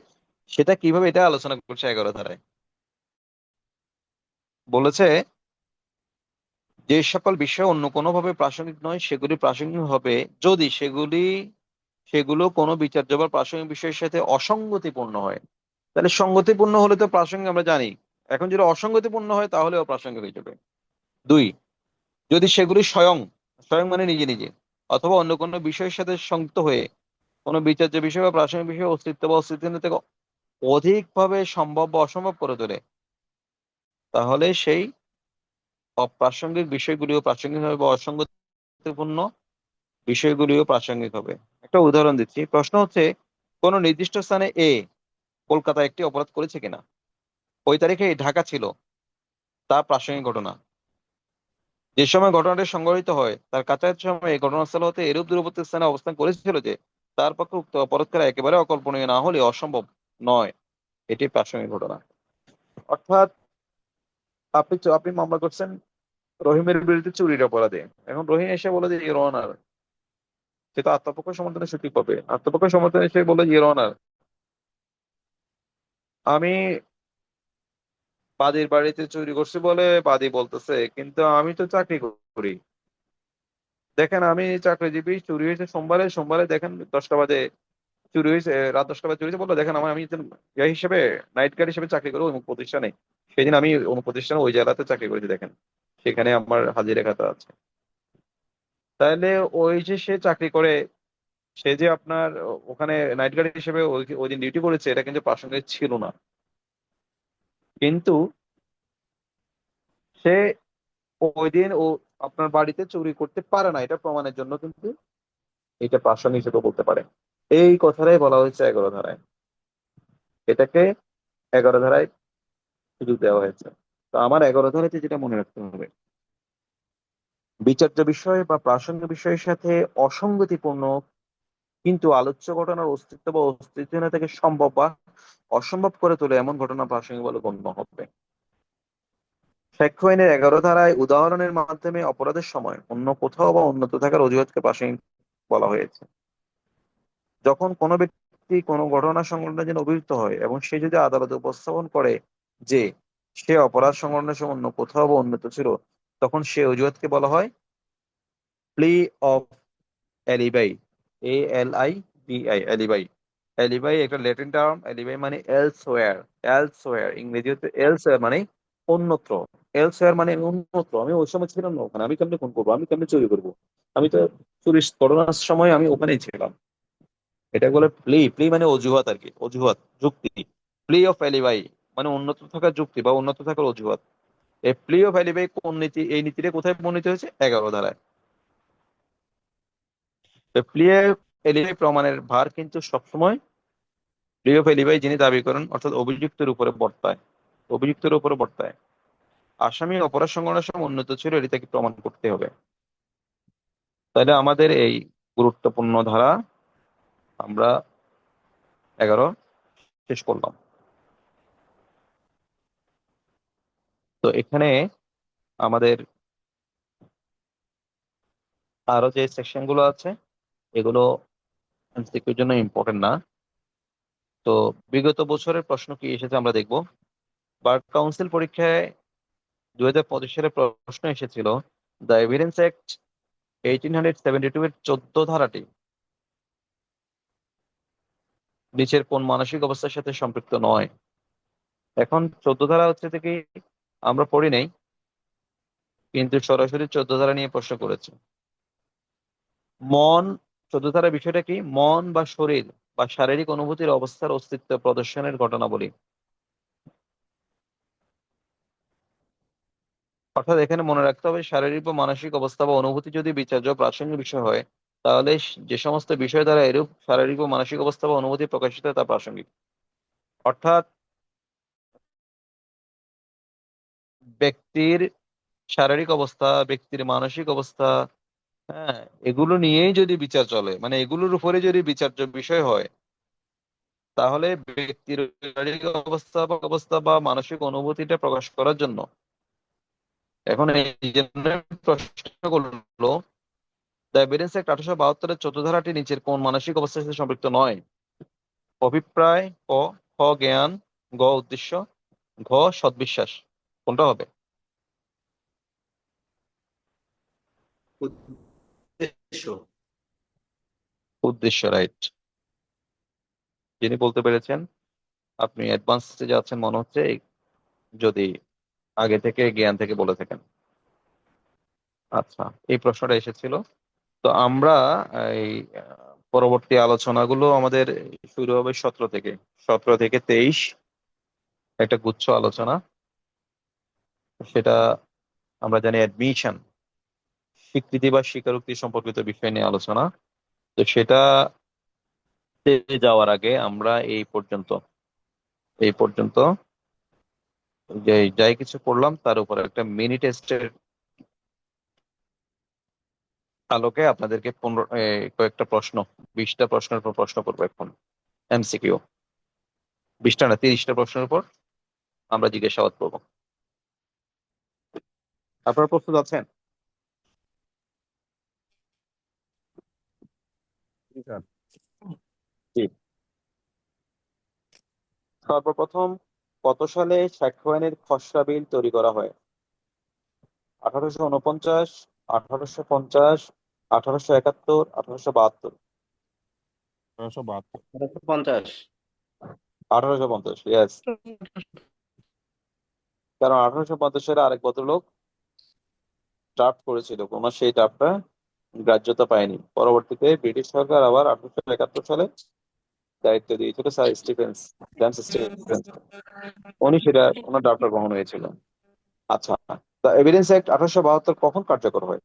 সেটা কিভাবে এটা আলোচনা করছে 11 ধারায়। বলেছে যে সকল বিষয় অন্য কোনোভাবে প্রাসঙ্গিক নয় সেগুলি প্রাসঙ্গিক হবে যদি সেগুলো কোনো বিচার্য বা প্রাসঙ্গিক বিষয়ের সাথে অসঙ্গতিপূর্ণ হয়। তাহলে সঙ্গতিপূর্ণ হলে তো প্রাসঙ্গিক আমরা জানি, এখন যদি অসঙ্গতিপূর্ণ হয় তাহলে অপ্রাসঙ্গিক হয়ে যাবে। 2, যদি সেগুলি স্বয়ং, স্বয়ং মানে নিজে নিজে, অথবা অন্য কোনো বিষয়ের সাথে সংযুক্ত হয়ে কোনো বিচার্য বিষয় বা প্রাসঙ্গিক বিষয় অস্তিত্ব বা অস্তিত্ব থেকে অধিকভাবে সম্ভব বা অসম্ভব করে তোলে, তাহলে সেই অপ্রাসঙ্গিক বিষয়গুলিও প্রাসঙ্গিক হবে বা অসঙ্গতিপূর্ণ বিষয়গুলিও প্রাসঙ্গিক হবে। একটা উদাহরণ দিচ্ছি। প্রশ্ন হচ্ছে, কোন নির্দিষ্ট স্থানে এ কলকাতা একটি অপরাধ করেছে কিনা, ওই তারিখে ঢাকা ছিল, তা প্রাসঙ্গিক ঘটনা। যে সময় ঘটনাটি সংঘটিত হয় তার কাছাকাছি সময়ে ঘটনাস্থল হতে এরূপ দূরবর্তী স্থানে অবস্থান করেছিল যে তার পক্ষে উক্ত অপরাধ করা একেবারে অকল্পনীয় না হলে অসম্ভব নয়, এটি প্রাসঙ্গিক ঘটনা। অর্থাৎ আপনি মামলা করছেন রহিমের বিরুদ্ধে চুরির অপরাধে, এখন রহিম এসে বলে যে ইওর অনার, সে তো আত্মপক্ষ সমর্থনের সুযোগ পাবে, আত্মপক্ষ সমর্থনে সে বলে ইওর অনার, আমি বাদীর বাড়িতে চুরি করছি বলে বাদী বলতেছে, কিন্তু আমি তো চাকরি করি, দেখেন আমি চাকরিজীবী, চুরি হয়েছে সোমবারে, সোমবারে দেখেন 10টা বাজে চুরি হয়েছে, রাত 10টা বাজে চুরি হয়েছে, বললো দেখেন আমি একজন ইয়ে হিসেবে, নাইট গার্ড হিসেবে চাকরি করি অমুক প্রতিষ্ঠানে, সেদিন আমি অমুক প্রতিষ্ঠানে ওই জেলাতে চাকরি করেছি, দেখেন সেখানে আমার হাজিরা খাতা আছে। তাহলে ওই যে সে চাকরি করে, সে যে আপনার ওখানে নাইট গার্ড হিসেবে ওই দিন ডিউটি করেছে, এটা কিন্তু প্রাসঙ্গিক ছিল না, কিন্তু সে ওই দিন ও আপনার বাড়িতে চুরি করতে পারে না, এটা প্রমাণের জন্য কিন্তু এটা প্রাসঙ্গিক হিসেবে বলতে পারে। এই কথাটাই বলা হয়েছে 11 ধারায়, এটাকে 11 ধারায় সুযোগ দেওয়া হয়েছে। তো আমার 11 ধারাতে যেটা মনে রাখতে হবে, বিচার্য বিষয় বা প্রাসঙ্গিক বিষয়ের সাথে অসঙ্গতিপূর্ণ কিন্তু আলোচ্য ঘটনার অস্তিত্ব বা অস্তিত্ব থেকে সম্ভব বা অসম্ভব করে তোলে এমন ঘটনা প্রাসঙ্গিক বলে গণ্য হবে। সাক্ষ্য আইনের 11 ধারায় উদাহরণের মাধ্যমে অপরাধের সময় অন্য কোথাও বা অন্যত্র থাকার অজুহাতকে প্রাসঙ্গিক বলা হয়েছে। যখন কোনো ব্যক্তি কোনো ঘটনা সংঘটনের জন্য অভিযুক্ত হয় এবং সে যদি আদালতে উপস্থাপন করে যে সে অপরাধ সংঘটনের সময় অন্য কোথাও বা অন্যত্র ছিল, তখন সে অজুহাতকে বলা হয় plea of alibi, ALIBI, alibi. Alibi একটা ল্যাটিন টার্ম, অ্যালিবাই মানে এলসওয়্যার, এলসওয়্যার ইংরেজি হচ্ছে এলসওয়্যার মানে অন্যত্র, এলসওয়্যার মানে অন্যত্র, আমি ওই সময় ছিলাম না ওখানে, আমি কেমনে খুন করবো, আমি কেমনে চুরি করবো, আমি তো চুরি করোনার সময় আমি ওখানেই ছিলাম। এটা বলে প্লি মানে অজুহাত আর কি, অজুহাত, যুক্তি। প্লি অফ অ্যালিবাই মানে উন্নত থাকার যুক্তি বা উন্নত থাকার অজুহাত। এই প্লি অফ অ্যালিবাই কোন নীতি, এই নীতিটা কোথায় বর্ণিত হয়েছে 11 ধারায়। প্লি অফ অ্যালিবাই প্রমাণের ভার কিন্তু সবসময় প্রিয় ফেলিবাই যিনি দাবি করেন, অর্থাৎ অভিযুক্তের উপরে বর্তায়। আসামি অপরাধ সংঘটনের সময় উন্নত ছিল, এটি তাকে প্রমাণ করতে হবে। তাহলে আমাদের এই গুরুত্বপূর্ণ ধারা আমরা 11 শেষ করলাম। তো এখানে আমাদের আরো যে সেকশন গুলো আছে এগুলো এমসিকিউর জন্য ইম্পর্টেন্ট না। তো বিগত বছরের প্রশ্ন কি এসেছে আমরা দেখব। বার কাউন্সিল পরীক্ষায় 2025 সালে প্রশ্ন এসেছিল, দ্য এভিডেন্স অ্যাক্ট 1872 এর 14 ধারাটি নিচের কোন মানসিক অবস্থার সাথে সম্পৃক্ত নয়। এখন 14 ধারা হচ্ছে থেকে আমরা পড়ি নাই, কিন্তু সরাসরি 14 ধারা নিয়ে প্রশ্ন করেছে। মন 14 ধারার বিষয়টা কি? মন বা শরীর বা শারীরিক অনুভূতির অবস্থার অস্তিত্ব প্রদর্শনের ঘটনাবলী। অর্থাৎ এখানে মনে রাখতে হবে, শারীরিক বা মানসিক অবস্থা বা অনুভূতি যদি বিচার্য প্রাসঙ্গিক বিষয় হয়, তাহলে যে সমস্ত বিষয় দ্বারা এরূপ শারীরিক বা মানসিক অবস্থা বা অনুভূতি প্রকাশিত হয় তা প্রাসঙ্গিক। অর্থাৎ ব্যক্তির শারীরিক অবস্থা, ব্যক্তির মানসিক অবস্থা, হ্যাঁ, এগুলো নিয়েই যদি বিচার চলে, মানে এগুলোর উপরে যদি বিচার্য বিষয় হয়, তাহলে ব্যক্তির শারীরিক অবস্থা বা মানসিক অনুভূতিটা প্রকাশ করার জন্য। এখন এই জন্য প্রশ্ন করলো, দ্য এভিডেন্স অ্যাক্ট 1872 এর 14 ধারাটি নিচের কোন মানসিক অবস্থার সাথে সম্পৃক্ত নয়? অভিপ্রায়, ক, খ জ্ঞান, গ উদ্দেশ্য, ঘ সদ্বিশ্বাস। কোনটা হবে? উদ্দেশ্য। উদ্দেশ্য, রাইট। যিনি বলতে পেরেছেন আপনি অ্যাডভান্স স্টেজে আছেন মনে হচ্ছে, যদি আগে থেকে জ্ঞান থেকে বলে থাকেন। আচ্ছা, এই প্রশ্নটা এসেছিল। তো আমরা এই পরবর্তী আলোচনাগুলো আমাদের শুরু হবে 17 থেকে 23, একটা গুচ্ছ আলোচনা। সেটা আমরা জানি অ্যাডমিশন, স্বীকৃতি বা স্বীকারোক্তি সম্পর্কিত বিষয় নিয়ে আলোচনা। তো সেটা যাওয়ার আগে আমরা এই পর্যন্ত যে যাই কিছু করলাম তার উপর একটা মিনি টেস্টের আলোকে আপনাদেরকে কয়েকটা প্রশ্ন, 20টা প্রশ্নের উপর প্রশ্ন করবো এখন। এমসিকিউ 20টা না, 30টা প্রশ্নের উপর আমরা জিজ্ঞাসাবাদ করবো। আপনারা প্রস্তুত আছেন? জি স্যার। জি। সর্বপ্রথম কত সালে সাক্ষ্য আইনের খসড়া বিল তৈরি করা হয়? 1849, 1850, 1871, 1872? 1872। 1850। 1850, ইয়েস। কারণ 1850 সালে আরেক ভদ্রলোক ড্রাফট করেছিল, ওনার সেই ড্রাফটটা গ্রাহ্যতা পায়নি। পরবর্তীতে ব্রিটিশ সরকার আবার 1871 সালে দায়িত্ব দিয়েছিল স্যার জেমস স্টিফেন্স। উনি সেটা ওনার ড্রাফটটা গ্রহণ হয়েছিল। আচ্ছা, দ্য এভিডেন্স অ্যাক্ট 1872 কখন কার্যকর হয়?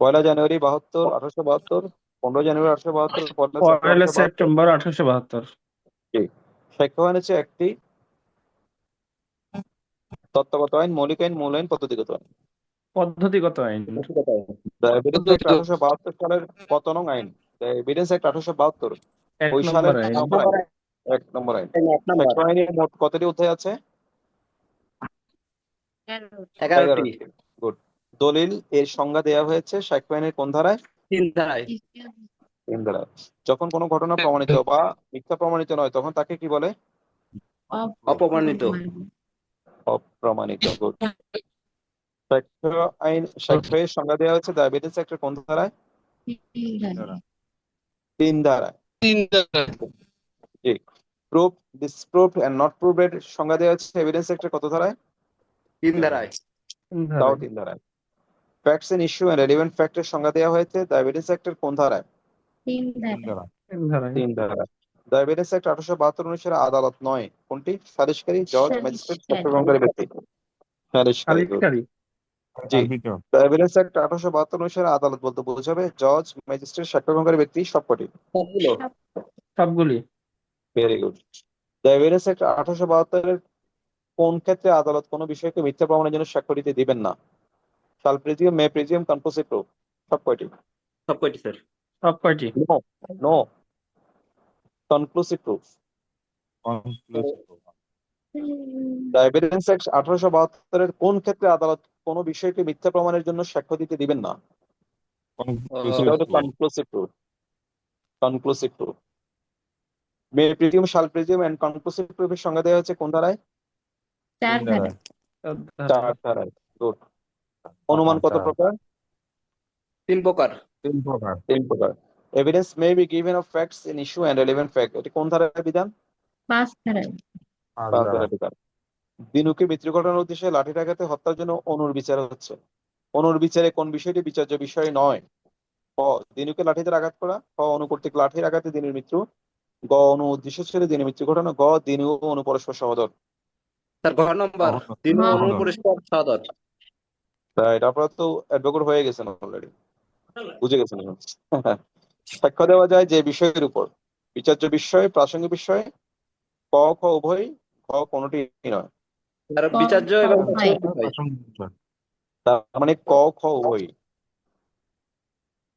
1 জানুয়ারি 72, 1872, 15 জানুয়ারি 1872, 1 সেপ্টেম্বর 1872? সেপ্টেম্বর 1872। ঠিক। সাক্ষ্য আইন হচ্ছে একটি তত্ত্বগত আইন, মৌলিক আইন, মূল আইন, পদ্ধতিগত আইন। পদ্ধতিগত আইন। দ্য এভিডেন্স অ্যাক্ট 1872 সালের কত নং আইন? দ্য এভিডেন্স অ্যাক্ট 1872 এক ওই নম্বর সালের আইন। কত নম্বর আইন? 1 নম্বর আইন। 1 নম্বর। সাক্ষ্য আইনে মোট কতটি অধ্যায় আছে? 11টি। গুড। দলিল এর সংজ্ঞা দেওয়া হয়েছে সাক্ষ্য আইনের কোন ধারায়? 3 ধারায়। 3 ধারায়। যখন কোনো ঘটনা প্রমাণিত বা মিথ্যা প্রমাণিত নয় তখন তাকে কি বলে? অপ্রমাণিত। অপ্রমাণিত। গুড। সাক্ষ্যের সংজ্ঞা দেওয়া হয়েছে দ্য এভিডেন্স অ্যাক্টের কোন ধারায়? 3 ধারায়। জি। প্রুভ, ডিসপ্রুভড এন্ড নট প্রুভড এর সংজ্ঞা দেওয়া হচ্ছে এভিডেন্স অ্যাক্টের কত ধারায়? 3 ধারায়। তাও 3 ধারায়। Facts and issue and relevant ফ্যাক্টের সংজ্ঞা দেওয়া হয়েছে দ্য এভিডেন্স অ্যাক্টের কোন ধারায়? 3 ধারায়। দ্য এভিডেন্স অ্যাক্ট 1872 অনুসারে আদালত নয় কোনটি? সালিসকারী, জজ, ম্যাজিস্ট্রেট, সাক্ষ্য গ্রহণকারী ব্যক্তি। সালিসকারী। সালিসকারী। জি। আরবিটর। দ্য এভিডেন্স অ্যাক্ট 1872 অনুসারে আদালত বলতে বোঝাবে জজ, ম্যাজিস্ট্রেট, সাক্ষ্য গ্রহণকারী ব্যক্তি সবকটি। সবগুলো। সবগুলি। Very good. The evidence act 1872-এর কোন ক্ষেত্রে আদালত কোনো বিষয়কে মিথ্যা প্রমাণের জন্য সাক্ষ্য দিতে দিবেন না? Shall presume, may presume, conclusive proof, সব কয়টি? সব কয়টি স্যার? সব কয়টি? No, no, conclusive proof. The evidence act 1872-এর কোন ক্ষেত্রে আদালত কোনো বিষয়কে মিথ্যা প্রমাণের জন্য সাক্ষ্য দিতে দিবেন না? সেটা হলো conclusive proof. Conclusive proof. May presume, shall presume and conclusive প্রুফের সংজ্ঞা দেওয়া হচ্ছে কোন ধারায়? 4 ধারা। 4 ধারায়। গুড। অনুমান কত প্রকার? 3 প্রকার। 3 প্রকার। Evidence may be given of facts in issue and relevant fact, এটি কোন ধারার বিধান? 5 ধারা। 5 ধারার বিধান। দিনুকে মৃত্যু ঘটানোর উদ্দেশ্যে লাঠির আঘাতে হত্যার জন্য অনুর বিচার হচ্ছে। অনুর বিচারে কোন বিষয়টি বিচার্য বিষয় নয়? ক, দিনুকে লাঠিতে আঘাত করা, খ, অনু কর্তৃক লাঠির আঘাতে দিনুর মৃত্যু, গ, অনু উদ্দেশ্য ছিল দিনের মৃত্যু ঘটানো, গ, দিনু ও অনু পরস্পর সহোদর। স্যার ঘর নাম্বার 3 হ্যাঁ। অনুপরিষ্কার সাদর। তাই আপনারা তো অ্যাডভোকেট হয়ে গেছেন অলরেডি, বুঝে গেছেন। সাক্ষ্য দেওয়া যায় যে বিষয়ের উপর, বিচার্য বিষয়, প্রাসঙ্গিক বিষয়, ক, খ উভয়, খ কোনটি নয়। স্যার বিচার্য এবং হয়। তার মানে ক, খ উভয়।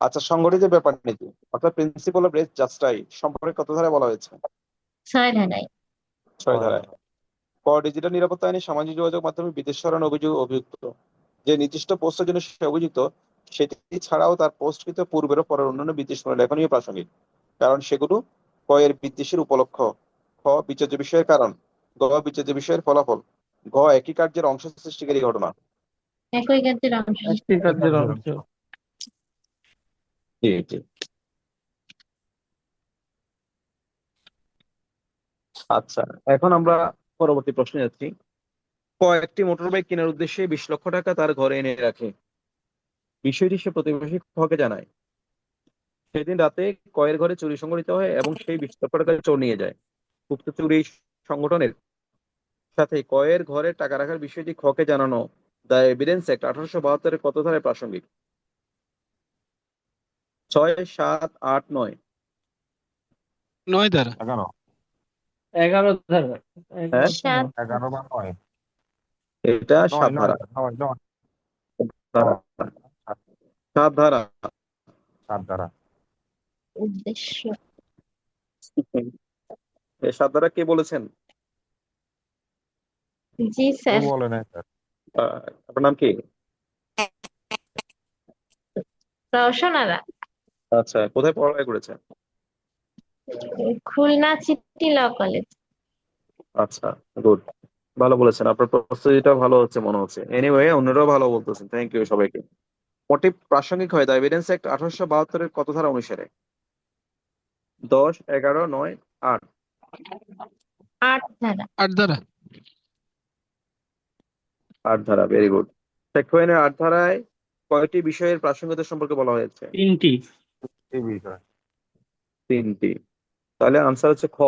আচ্ছা, সংগঠিত ব্যাপার নীতি অর্থাৎ প্রিন্সিপাল অফ রেস জাস্টাই সম্পর্কে কত ধারায় বলা হয়েছে? 6 ধারায়। 6 ধারায়। ক, ডিজিটাল নিরাপত্তা আইনে সামাজিক যোগাযোগ মাধ্যমে বিদেশ সরানো অভিযুক্ত যে নির্দিষ্ট পোস্টের জন্য সে অভিযুক্ত, সেটি ছাড়াও তার পোস্টকৃত পূর্বের ও পরের অন্যান্য বিদ্বেষ লেখনীয় প্রাসঙ্গিক, কারণ সেগুলো ক এর বিদ্বেষের উপলক্ষ, খ বিচার্য বিষয়ের কারণ, গ বিচার্য বিষয়ের ফলাফল, ঘ একই কার্যের অংশ সৃষ্টিকারী ঘটনা। একই কাজের অংশ। একটি কার্যের অংশ। জি জি। আচ্ছা, এখন আমরা পরবর্তী প্রশ্নে যাচ্ছি। ক একটি মোটরবাইক কেনার উদ্দেশ্যে 20 লক্ষ টাকা তার ঘরে এনে রাখে। বিষয়টি সে প্রতিবেশী খকে জানায়। সেদিন রাতে কয়ের ঘরে চুরি সংঘটিত হয় এবং সেই 20 লক্ষ টাকা চোর নিয়ে যায়। উক্ত চুরি সংগঠনের সাথে কয়ের ঘরে টাকা রাখার বিষয়টি খকে জানানো দ্য এভিডেন্স অ্যাক্ট 1872-এর কত ধারায় প্রাসঙ্গিক? 6, 7, 8, 9। 9 ধারা। 11 ধারা। হ্যাঁ, 7 এটা 7 ধারা। ধারা 7 ধারা। উদ্দেশ্য। এই 7 ধারা কে বলেছেন? জি স্যার। আপনার নাম কি? রওশনারা। আচ্ছা, কোথায় পড়ালেখা করেছেন? Khulna city law college. আচ্ছা, গুড, ভালো বলেছেন। আপনার প্রস্তুতিটা ভালো হচ্ছে মনে হচ্ছে। এনিওয়ে, অন্যরাও ভালো বলতেছেন। থ্যাংক ইউ সবাইকে। মোটিভ প্রাসঙ্গিক হয় দ্য এভিডেন্স অ্যাক্ট 1872-এর কত ধারা অনুসারে? 10, 11, 9, 8। 8 ধারা। 8 ধারা। 8 ধারা, ভেরি গুড। সেক্সুয়ালের 8 ধারায় কয়টি বিষয়ের প্রাসঙ্গিকতা সম্পর্কে বলা হয়েছে? 3টি। 3টি। তাহলে আনসার হচ্ছে খ।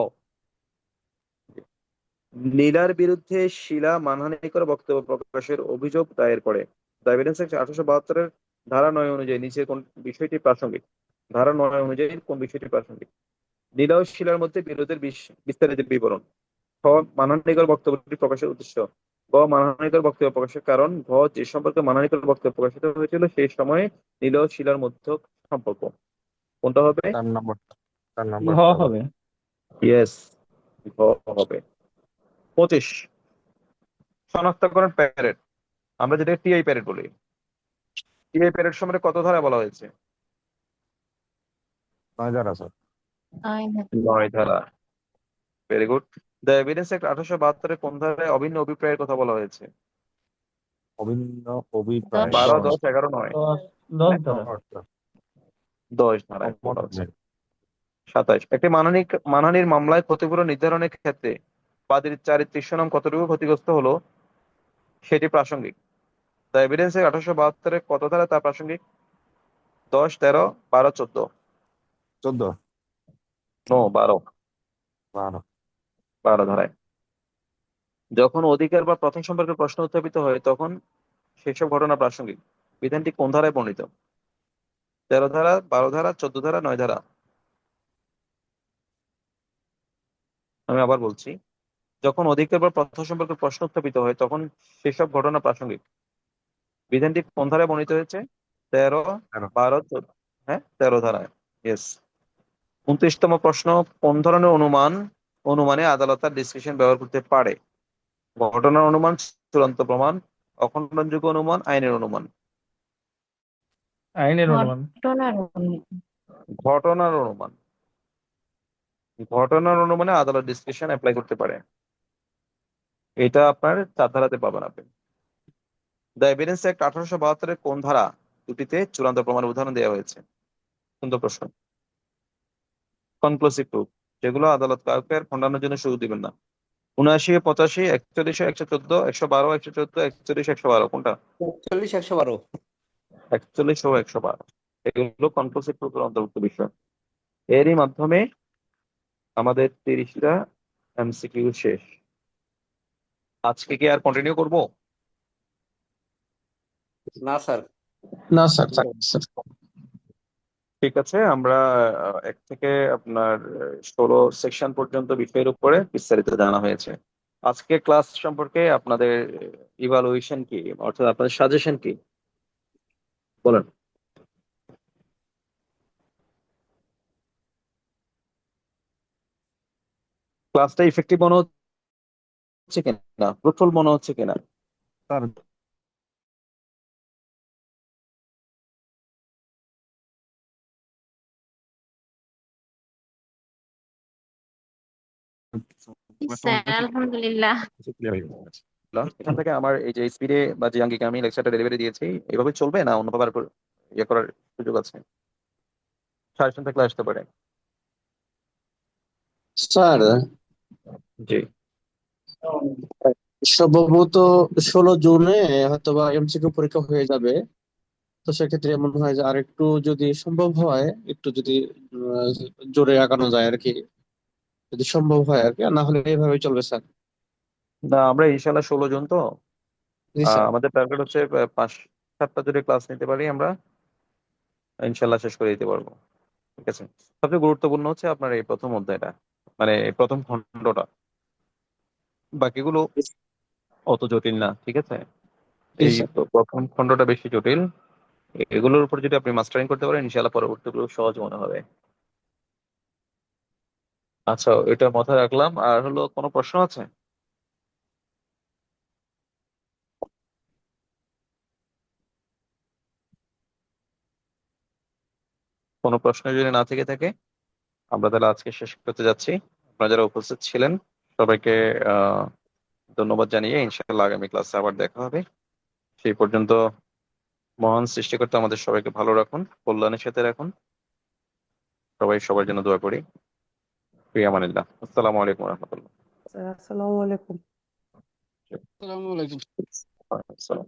নীলার বিরুদ্ধে শিলা মানহানিকর বক্তব্য প্রকাশের অভিযোগ দায়ের করে। দ্য এভিডেন্স অ্যাক্ট 1872-এর ধারা 9 অনুযায়ী নিচের কোন বিষয়টি প্রাসঙ্গিক? ধারা 9 অনুযায়ী কোন বিষয়টি প্রাসঙ্গিক? নীলা ও শিলার মধ্যে বিরোধের বিস্তারিত বিবরণ। খ, মানহানিকর বক্তব্যটি প্রকাশের উদ্দেশ্য, গ মানহানিকর বক্তব্য প্রকাশের কারণ, ঘ যে সম্পর্কে মানহানিকর বক্তব্য প্রকাশিত হয়েছিল সেই সময়ে নীলা ও শিলার মধ্যে সম্পর্ক। কোনটা হবে? ঘ হবে। ইয়েস, ঘ হবে। 25, শনাক্তকরণ প্যারেড, আমরা যেটা টিআই প্যারেড বলি। টিআই প্যারেড সম্পর্কে কত ধারা বলা হয়েছে? 9 ধারা। 9 ধারা, very good. The evidence act 1872-এর কোন ধারায় অভিন্ন অভিপ্রায়ের কথা বলা হয়েছে? 12, 10, 11, 9। 10 ধারা। 10 ধারায় বলা হয়েছে। 27, একটি মানহানির মামলায় ক্ষতিপূরণ নির্ধারণের ক্ষেত্রে বাদীর চারিত্রিক সুনাম কতটুকু ক্ষতিগ্রস্ত হলো সেটি প্রাসঙ্গিক। দ্য এভিডেন্স অ্যাক্ট 1872-এর কত ধারা তা প্রাসঙ্গিক? 10, 13, 12, 14। নো, 12 ধারায়। যখন অধিকার বা প্রথম সম্পর্কে প্রশ্ন উত্থাপিত হয় তখন সেসব ঘটনা প্রাসঙ্গিক। বিধানটি কোন ধারায় বর্ণিত? 13 ধারা, 12 ধারা, 14 ধারা, 9 ধারা। আমি আবার বলছি, যখন অধিকার বা প্রথা সম্পর্কে প্রশ্ন উত্থাপিত হয় তখন সেসব ঘটনা প্রাসঙ্গিক। বিধানটি কোন ধারায় বর্ণিত হয়েছে? 13, 12, 14। হ্যাঁ, 13 ধারায়। ইয়েস। 29তম প্রশ্ন, কোন ধরনের অনুমানে আদালত তার ডিসক্রিপশন ব্যবহার করতে পারে? ঘটনার অনুমান, চূড়ান্ত প্রমাণ, অখণ্ডনযোগ্য অনুমান, আইনের অনুমান। আইনের অনুমান। ঘটনার ঘটনার অনুমান। ঘটনার অনুমানে আদালত ডিসক্রিপশন অ্যাপ্লাই করতে পারে। এটা আপনার 4 ধারাতে পাবেন আপনি। দ্য এভিডেন্স অ্যাক্ট 1872 কোন ধারা দুটিতে চূড়ান্ত প্রমাণের উদাহরণ দেওয়া হয়েছে? সুন্দর প্রশ্ন। কনক্লুসিভ প্রুফ, যেগুলো আদালত কাউকে আর খণ্ডানোর জন্য সুযোগ দিবেন না। 79, 85, 41, 114, 112, 114, 41, 112 কোনটা? 41, 112। 41 ও 112 এগুলো কনক্লুসিভ প্রুফের অন্তর্ভুক্ত বিষয়। এরই মাধ্যমে আমাদের 30টা এমসিকিউ শেষ। আজকে কি আর কন্টিনিউ করব? না স্যার। না স্যার। ঠিক আছে, আমরা 1 থেকে আপনার 16 সেকশন পর্যন্ত বিষয়ের উপরে বিস্তারিত জানা হয়েছে। আজকে ক্লাস সম্পর্কে আপনাদের ইভালুয়েশন কি, অর্থাৎ আপনাদের সাজেশন কি বলেন? ক্লাসটা ইফেক্টিভ মনে হচ্ছে কিনা, ফ্রুটফুল মনে হচ্ছে কিনা? স্যার স্যার, আলহামদুলিল্লাহ। ক্লিয়ার হয়ে গেছে। এখান থেকে আমার এই যে স্পিডে বা যে আঙ্গিকে আমি লেকচারটা ডেলিভারি দিয়েছি এভাবে চলবে না অন্যভাবে আর ইয়ে করার সুযোগ আছে? সাজেশন থাকলে আসতে পারে। স্যার জি, সম্ভবত 16 জুনে হয়তো বা এমসিকিউ পরীক্ষা হয়ে যাবে। তো সেক্ষেত্রে মনে হয় যে আরেকটু যদি সম্ভব হয়, একটু যদি আহ, জোরে আগানো যায় আর কি, যদি সম্ভব হয় আর কি, আর না হলে এইভাবে চলবে স্যার। না আমরা ইনশাল্লাহ 16 জন তো জি স্যার। আমাদের টার্গেট হচ্ছে 5-7টা যদি ক্লাস নিতে পারি আমরা ইনশাল্লাহ শেষ করে দিতে পারবো। ঠিক আছে, সবচেয়ে গুরুত্বপূর্ণ হচ্ছে আপনার এই প্রথম অধ্যায়টা, মানে এই প্রথম খণ্ডটা। বাকিগুলো অত জটিল না, ঠিক আছে? জি এই স্যার। প্রথম খণ্ডটা বেশি জটিল। এগুলোর উপর যদি আপনি মাস্টারিং করতে পারেন ইনশাল্লাহ পরবর্তীগুলো সহজ মনে হবে। আচ্ছা, এটা মাথায় রাখলাম। আর হলো, কোনো প্রশ্ন আছে? কোনো প্রশ্ন যদি না থেকে থাকে আমরা তাহলে আজকে শেষ করতে যাচ্ছি। আপনারা যারা উপস্থিত ছিলেন সবাইকে আহ ধন্যবাদ জানিয়ে ইনশাআল্লাহ আগামী ক্লাসে আবার দেখা হবে। সেই পর্যন্ত মহান সৃষ্টিকর্তা আমাদের সবাইকে ভালো রাখুন, কল্যাণের সাথে রাখুন। সবাই সবার জন্য দোয়া করি। ফি আমানিল্লাহ। আসসালামু আলাইকুম রহমতুল্লাহ। আসসালামু আলাইকুম। আসসালামু আলাইকুম। আসসালাম।